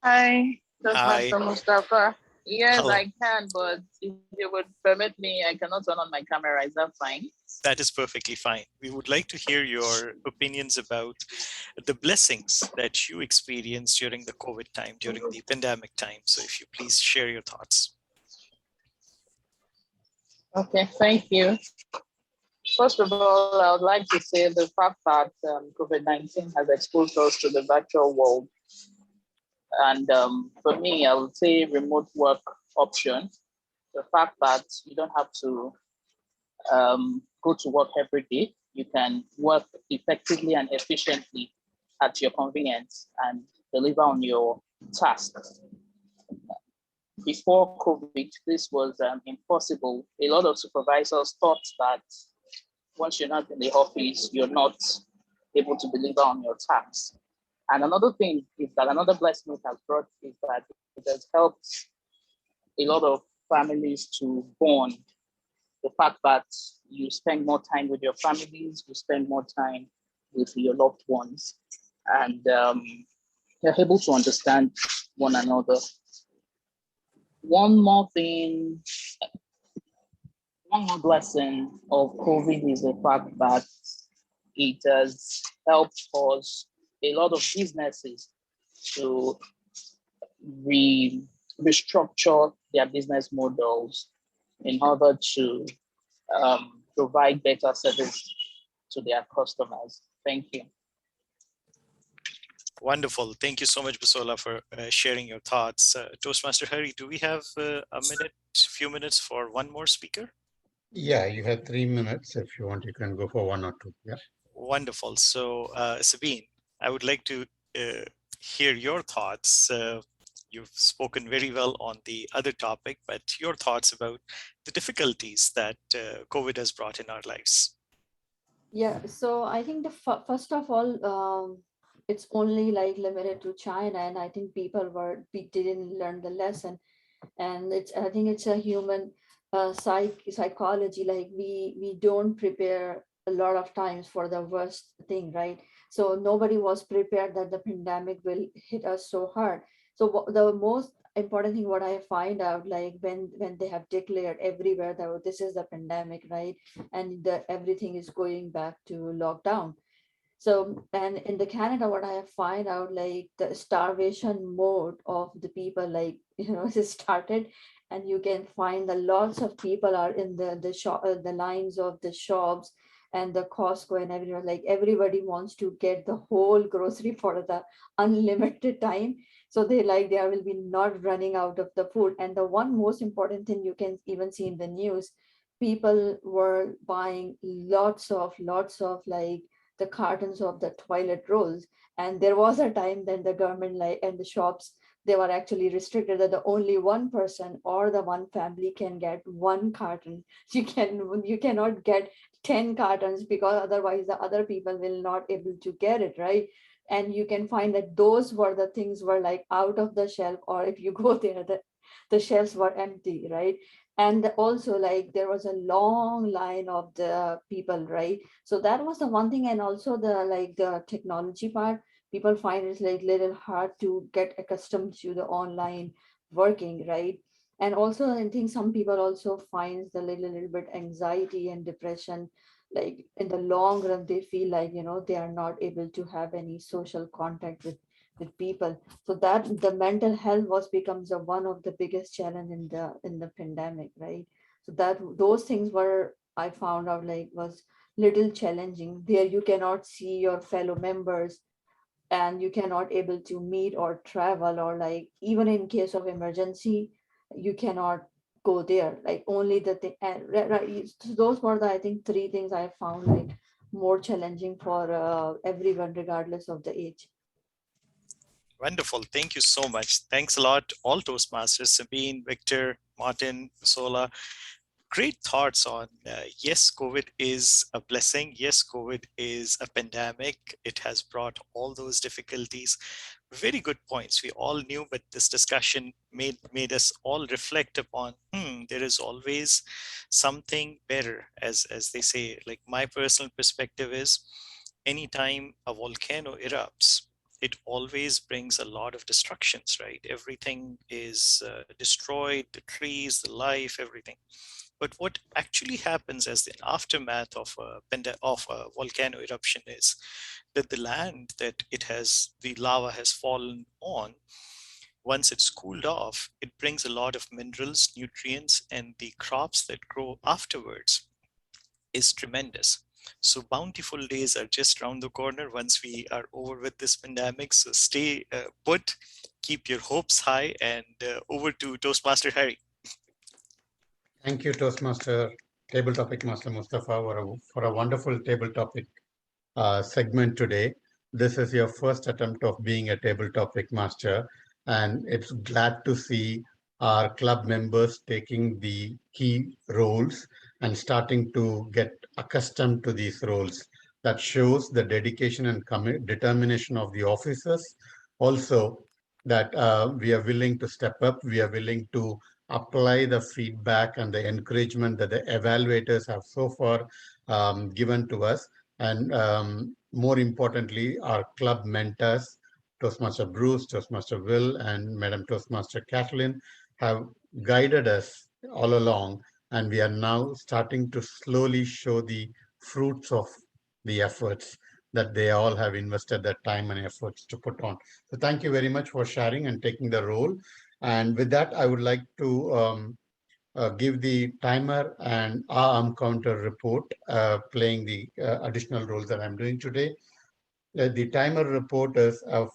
Hi, Hi. Mr. Mustafa. Yes, Hello. I can, but if you would permit me, I cannot turn on my camera. Is that fine? That is perfectly fine. We would like to hear your opinions about the blessings that you experienced during the COVID time, during the pandemic time. So if you please share your thoughts. Okay, thank you. First of all, I would like to say the fact that COVID-19 has exposed us to the virtual world. And for me, I would say remote work option. The fact that you don't have to go to work every day. You can work effectively and efficiently at your convenience and deliver on your tasks. Before COVID, this was impossible. A lot of supervisors thought that once you're not in the office, you're not able to deliver on your tasks. And another thing is that another blessing it has brought is that it has helped a lot of families to bond. The fact that you spend more time with your families, you spend more time with your loved ones, and you're able to understand one another. One more thing, one more blessing of COVID is the fact that it has helped us, a lot of businesses, to restructure their business models in order to provide better service to their customers. Thank you. Wonderful. Thank you so much, Busola, for sharing your thoughts. Toastmaster Hari, do we have few minutes for one more speaker? Yeah, you have 3 minutes. If you want, you can go for 1 or 2. Yeah. Wonderful. So Sabine, I would like to hear your thoughts. You've spoken very well on the other topic, but your thoughts about the difficulties that COVID has brought in our lives. Yeah, so I think first of all, it's only like limited to China, and I think we didn't learn the lesson, and I think it's a human psychology. Like we don't prepare a lot of times for the worst thing, right? So nobody was prepared that the pandemic will hit us so hard. So the most important thing what I find out, like when they have declared everywhere that this is the pandemic, right, and everything is going back to lockdown. So, and in the Canada, what I find out, like the starvation mode of the people, like, is started, and you can find that lots of people are in the shop, the lines of the shops and the Costco and everywhere. Like everybody wants to get the whole grocery for the unlimited time. So they will be not running out of the food. And the one most important thing you can even see in the news, people were buying lots of like the cartons of the toilet rolls. And there was a time then the government like and the shops, they were actually restricted that the only one person or the one family can get one carton. You cannot get 10 cartons because otherwise the other people will not able to get it, right? And you can find that those were the things were like out of the shelf, or if you go there, the shelves were empty, right? And also like there was a long line of the people, right? So that was the one thing. And also the like the technology part, people find it's like little hard to get accustomed to the online working, right? And also I think some people also finds the little bit anxiety and depression, like in the long run they feel like they are not able to have any social contact with people. So that the mental health was becomes a one of the biggest challenge in the pandemic, right? So that those things were, I found out like was little challenging. There you cannot see your fellow members, and you cannot able to meet or travel, or like even in case of emergency you cannot go there, like only the thing. And so those were the, I think, three things I found like more challenging for everyone regardless of the age. Wonderful. Thank you so much. Thanks a lot, all Toastmasters, Sabine, Victor, Martin, Sola. Great thoughts on yes, COVID is a blessing. Yes, COVID is a pandemic. It has brought all those difficulties. Very good points. We all knew, but this discussion made us all reflect upon, there is always something better, as they say. Like my personal perspective is, anytime a volcano erupts, it always brings a lot of destructions, right? Everything is destroyed, the trees, the life, everything. But what actually happens as the aftermath of a volcano eruption is that the land that the lava has fallen on, once it's cooled off, it brings a lot of minerals, nutrients, and the crops that grow afterwards is tremendous. So bountiful days are just around the corner once we are over with this pandemic. So stay put, keep your hopes high, and over to Toastmaster Harry. Thank you, Toastmaster, Table Topic Master Mustafa, for a wonderful table topic segment today. This is your first attempt of being a table topic master, and it's glad to see our club members taking the key roles and starting to get accustomed to these roles. That shows the dedication and determination of the officers. Also, that we are willing to step up, we are willing to apply the feedback and the encouragement that the evaluators have so far given to us. And more importantly, our club mentors, Toastmaster Bruce, Toastmaster Will, and Madam Toastmaster Kathleen have guided us all along. And we are now starting to slowly show the fruits of the efforts that they all have invested their time and efforts to put on. So thank you very much for sharing and taking the role. And with that, I would like to give the timer and arm counter report, playing the additional roles that I'm doing today. The timer report is of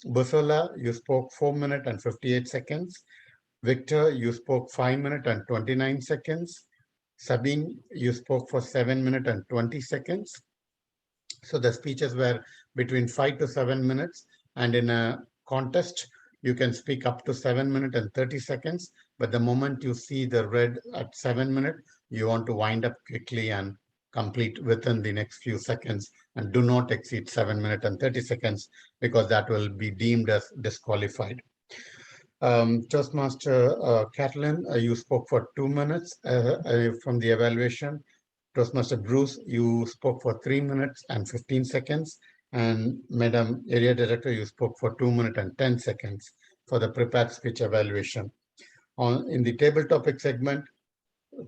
Busola, you spoke 4 minutes and 58 seconds. Victor, you spoke 5 minutes and 29 seconds. Sabine, you spoke for 7 minutes and 20 seconds. So the speeches were between 5 to 7 minutes, and in a contest, you can speak up to 7 minutes and 30 seconds. But the moment you see the red at 7 minutes, you want to wind up quickly and complete within the next few seconds, and do not exceed 7 minutes and 30 seconds because that will be deemed as disqualified. Toastmaster Kathleen, you spoke for 2 minutes from the evaluation. Toastmaster Bruce, you spoke for 3 minutes and 15 seconds. And Madam Area Director, you spoke for 2 minutes and 10 seconds for the prepared speech evaluation. In the table topic segment,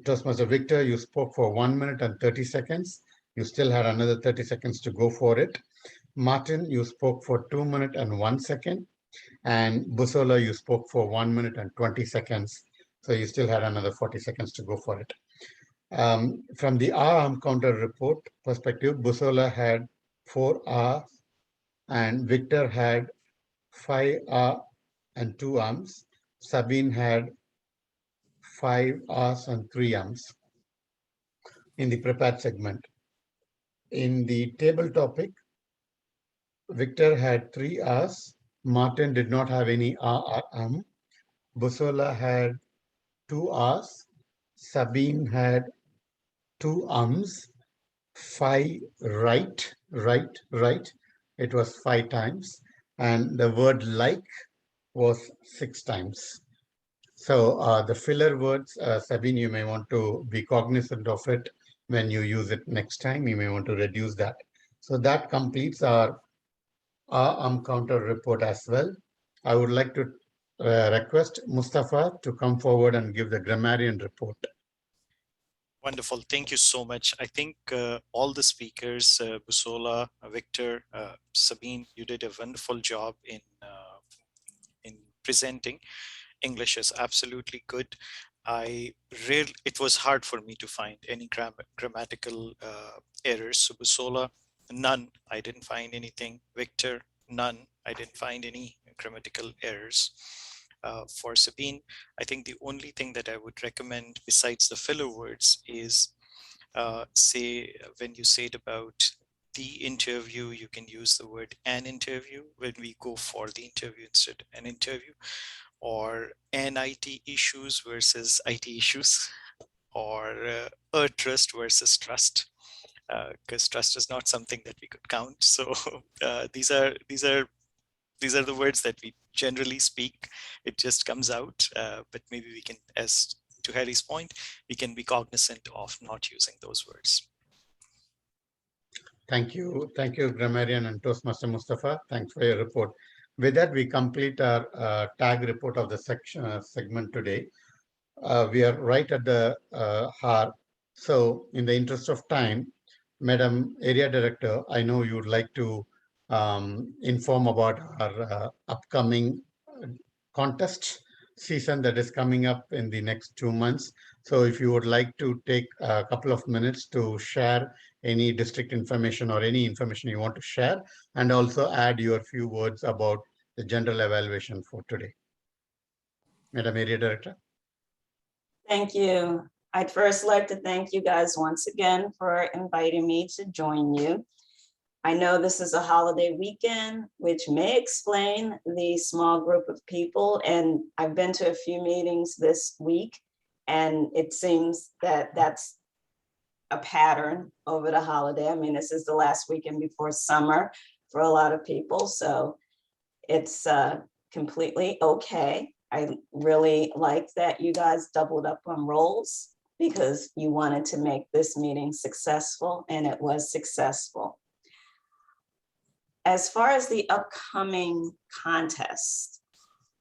Toastmaster Victor, you spoke for 1 minute and 30 seconds. You still had another 30 seconds to go for it. Martin, you spoke for 2 minutes and 1 second. And Busola, you spoke for 1 minute and 20 seconds. So you still had another 40 seconds to go for it. From the arm counter report perspective, Busola had 4 R's and Victor had 5 R and 2 arms. Sabine had 5 R's and 3 arms. in the prepared segment. In the table topic, Victor had 3 R's. Martin did not have any R or Busola had 2 R's. Sabine had 2 ums. 5 right. It was 5 times. And the word like was 6 times. So the filler words, Sabine, you may want to be cognizant of it when you use it next time. You may want to reduce that. So that completes our counter report as well. I would like to request Mustafa to come forward and give the grammarian report. Wonderful. Thank you so much. I think all the speakers, Busola, Victor, Sabine, you did a wonderful job in presenting. English is absolutely good. It was hard for me to find any grammatical errors. So Busola, none. I didn't find anything. Victor, none. I didn't find any grammatical errors. For Sabine, I think the only thing that I would recommend besides the filler words is say when you say it about the interview, you can use the word an interview when we go for the interview instead of an interview, or NIT issues versus IT issues, or a trust versus trust, because trust is not something that we could count. So these are the words that we generally speak. It just comes out, but maybe we can, as to Harry's point, we can be cognizant of not using those words. Thank you, grammarian and Toastmaster Mustafa. Thanks for your report. With that, we complete our tag report of the segment today. We are right at the hour. So in the interest of time, Madam Area Director, I know you would like to inform about our upcoming contest season that is coming up in the next 2 months. So if you would like to take a couple of minutes to share any district information or any information you want to share, and also add your few words about the general evaluation for today. Madam Area Director. Thank you. I'd first like to thank you guys once again for inviting me to join you. I know this is a holiday weekend, which may explain the small group of people, and I've been to a few meetings this week, and it seems that that's a pattern over the holiday. I mean, this is the last weekend before summer for a lot of people, so it's completely okay. I really like that you guys doubled up on roles because you wanted to make this meeting successful, and it was successful. As far as the upcoming contest,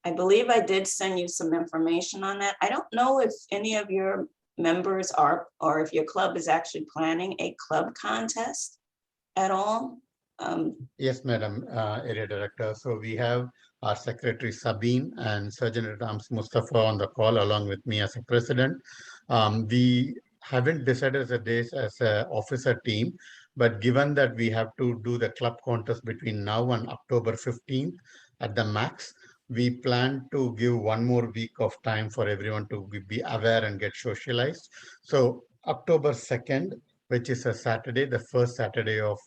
I believe I did send you some information on that. I don't know if any of your members are, or if your club is actually planning a club contest at all. Yes, Madam Area Director. So we have our Secretary Sabine and Surgeon at Arms Mustafa on the call along with me as a president. We haven't decided as a days as an officer team, but given that we have to do the club contest between now and October 15th at the max, we plan to give one more week of time for everyone to be aware and get socialized. So October 2nd, which is a Saturday, the first Saturday of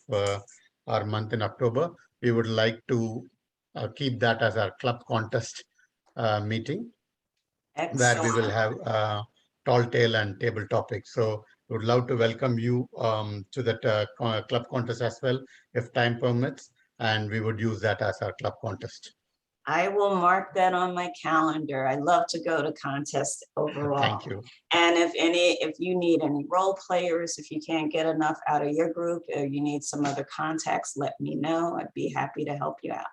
our month in October, we would like to keep that as our club contest meeting. Excellent. Where we will have tall tale and table topics. So we would love to welcome you to that club contest as well, if time permits, and we would use that as our club contest. I will mark that on my calendar. I love to go to contests overall. Thank you. And if you need any role players, if you can't get enough out of your group, or you need some other contacts, let me know. I'd be happy to help you out.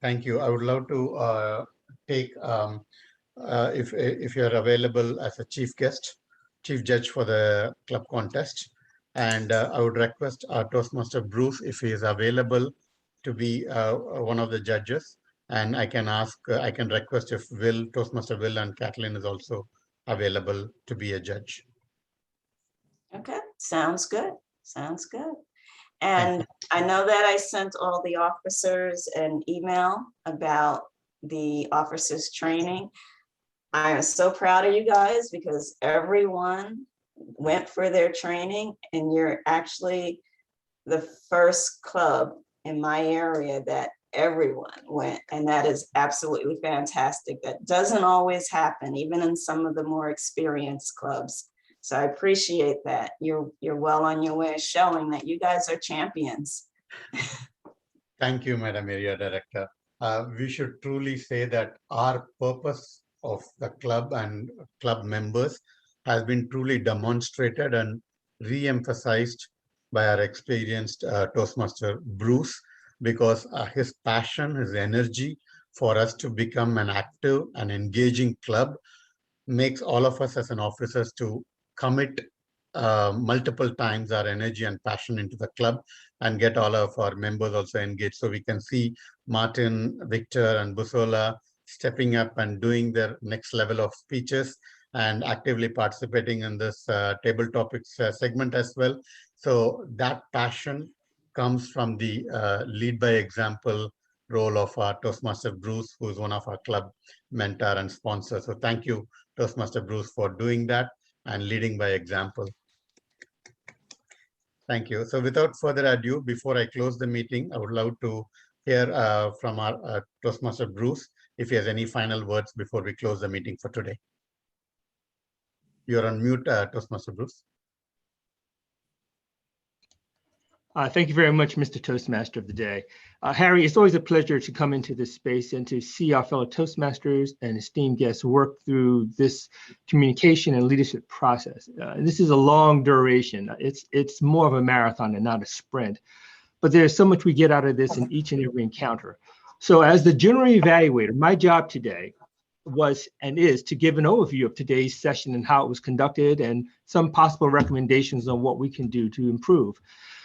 Thank you. I would love to take, if you're available as a chief judge for the club contest. And I would request our Toastmaster Bruce, if he is available, to be one of the judges. And I can ask, I can request if Toastmaster Will and Kathleen is also available to be a judge. Okay, sounds good. Sounds good. And I know that I sent all the officers an email about the officers training. I am so proud of you guys because everyone went for their training, and you're actually the first club in my area that everyone went, and that is absolutely fantastic. That doesn't always happen, even in some of the more experienced clubs. So I appreciate that. You're well on your way of showing that you guys are champions. Thank you, Madam Area Director. We should truly say that our purpose of the club and club members has been truly demonstrated and re-emphasized by our experienced Toastmaster Bruce, because his passion, his energy for us to become an active and engaging club makes all of us as an officers to commit multiple times our energy and passion into the club and get all of our members also engaged. So we can see Martin, Victor, and Busola stepping up and doing their next level of speeches and actively participating in this table topics segment as well. So that passion comes from the lead by example role of our Toastmaster Bruce, who is one of our club mentor and sponsor. So thank you, Toastmaster Bruce, for doing that and leading by example. Thank you. So without further ado, before I close the meeting, I would love to hear from our Toastmaster Bruce, if he has any final words before we close the meeting for today. You're on mute, Toastmaster Bruce. Thank you very much, Mr. Toastmaster of the day. Harry, it's always a pleasure to come into this space and to see our fellow Toastmasters and esteemed guests work through this communication and leadership process. This is a long duration. It's more of a marathon and not a sprint, but there's so much we get out of this in each and every encounter. So as the general evaluator, my job today was and is to give an overview of today's session and how it was conducted and some possible recommendations on what we can do to improve.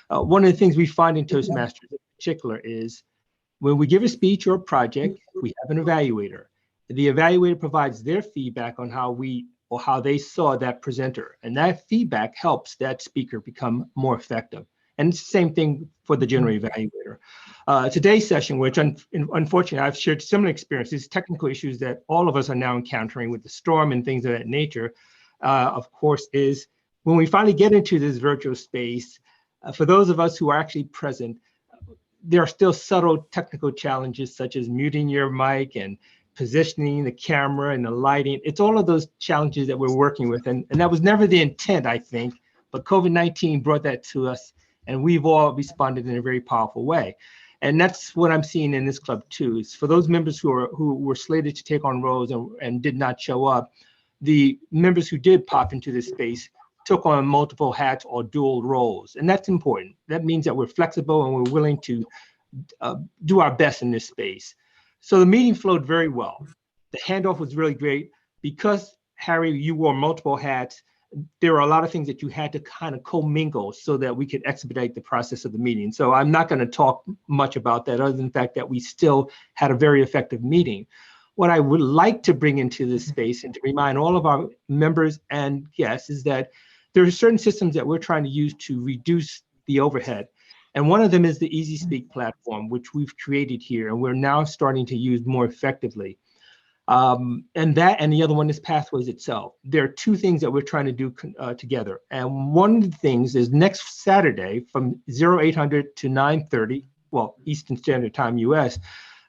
One of the things we find in Toastmasters in particular is when we give a speech or a project, we have an evaluator. The evaluator provides their feedback on how they saw that presenter, and that feedback helps that speaker become more effective. And it's the same thing for the general evaluator. Today's session, which unfortunately I've shared similar experiences, technical issues that all of us are now encountering with the storm and things of that nature, of course, is when we finally get into this virtual space, for those of us who are actually present, there are still subtle technical challenges such as muting your mic and positioning the camera and the lighting. It's all of those challenges that we're working with. And that was never the intent, I think, but COVID-19 brought that to us and we've all responded in a very powerful way. And that's what I'm seeing in this club too, is for those members who were slated to take on roles and did not show up, the members who did pop into this space took on multiple hats or dual roles. And that's important. That means that we're flexible and we're willing to do our best in this space. So the meeting flowed very well. The handoff was really great. Because, Harry, you wore multiple hats, there were a lot of things that you had to kind of commingle so that we could expedite the process of the meeting. So I'm not going to talk much about that other than the fact that we still had a very effective meeting. What I would like to bring into this space and to remind all of our members and guests is that there are certain systems that we're trying to use to reduce the overhead. And one of them is the Easy Speak platform, which we've created here, and we're now starting to use more effectively. And the other one is Pathways itself. There are two things that we're trying to do together. And one of the things is next Saturday from 0800 to 9:30, well, Eastern Standard Time, US,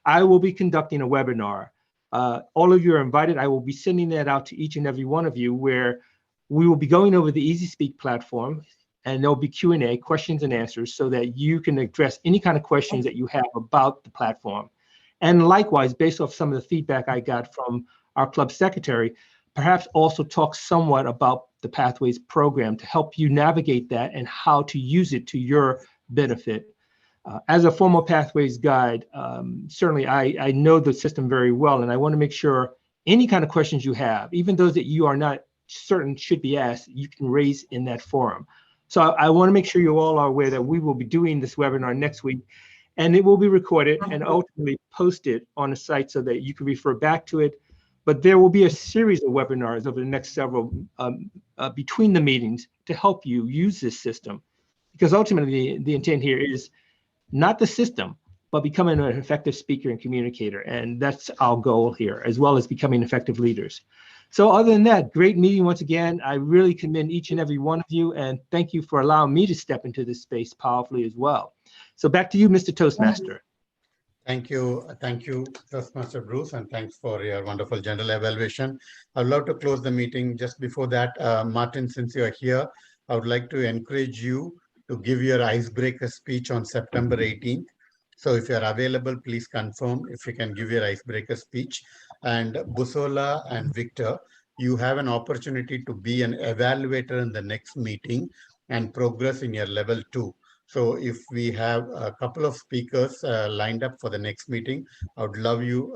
I will be conducting a webinar. All of you are invited. I will be sending that out to each and every one of you, where we will be going over the Easy Speak platform, and there'll be Q&A, questions and answers, so that you can address any kind of questions that you have about the platform. And likewise, based off some of the feedback I got from our club secretary, perhaps also talk somewhat about the Pathways program to help you navigate that and how to use it to your benefit. As a former Pathways guide, certainly I know the system very well, and I want to make sure any kind of questions you have, even those that you are not certain should be asked, you can raise in that forum. So I want to make sure you all are aware that we will be doing this webinar next week, and it will be recorded and ultimately posted on the site so that you can refer back to it. But there will be a series of webinars over the next several between the meetings to help you use this system, because ultimately the intent here is not the system, but becoming an effective speaker and communicator. And that's our goal here, as well as becoming effective leaders. So other than that, great meeting once again. I really commend each and every one of you, and thank you for allowing me to step into this space powerfully as well. So back to you, Mr. Toastmaster. Thank you, Toastmaster Bruce, and thanks for your wonderful general evaluation. I'd love to close the meeting. Just before that, Martin, since you are here, I would like to encourage you to give your icebreaker speech on September 18th. So if you're available, please confirm if you can give your icebreaker speech. And Busola and Victor, you have an opportunity to be an evaluator in the next meeting and progress in your level 2. So if we have a couple of speakers lined up for the next meeting, I would love you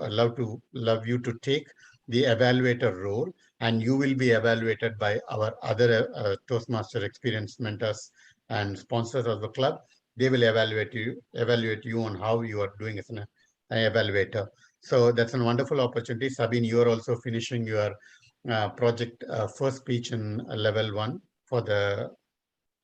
to take the evaluator role, and you will be evaluated by our other Toastmaster experience mentors and sponsors of the club. They will evaluate you on how you are doing as an evaluator. So that's a wonderful opportunity. Sabine, you are also finishing your project first speech in level 1 for the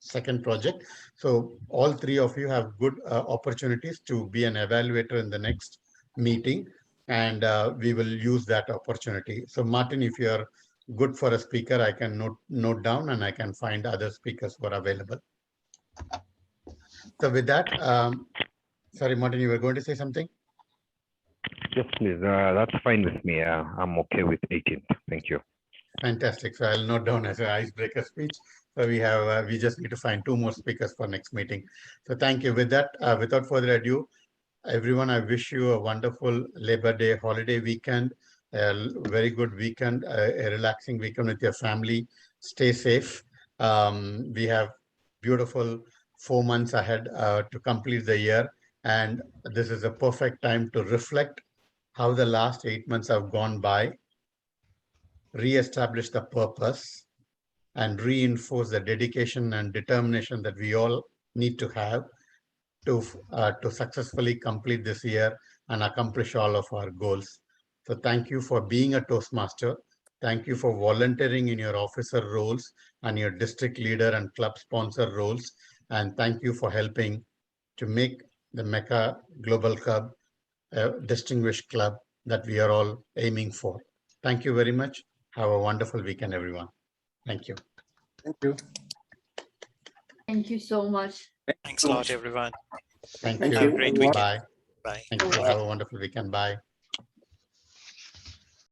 second project. So all three of you have good opportunities to be an evaluator in the next meeting, and we will use that opportunity. So Martin, if you're good for a speaker, I can note down and I can find other speakers who are available. So with that, sorry, Martin, you were going to say something? Yes, please. That's fine with me. I'm okay with 18th. Thank you. Fantastic. So I'll note down as an icebreaker speech. So we just need to find 2 more speakers for next meeting. So thank you. With that, without further ado, everyone, I wish you a wonderful Labor Day holiday weekend, a very good weekend, a relaxing weekend with your family. Stay safe. We have beautiful 4 months ahead to complete the year. And this is a perfect time to reflect how the last 8 months have gone by, re-establish the purpose, and reinforce the dedication and determination that we all need to have to successfully complete this year and accomplish all of our goals. So thank you for being a Toastmaster. Thank you for volunteering in your officer roles and your district leader and club sponsor roles. And thank you for helping to make the MECA Global Club a distinguished club that we are all aiming for. Thank you very much. Have a wonderful weekend, everyone. Thank you. Thank you. Thank you so much. Thanks a lot, everyone. Thank Thank you. Have you. a great Everyone. weekend. Bye. Bye. Thank you. Have a wonderful weekend. Bye.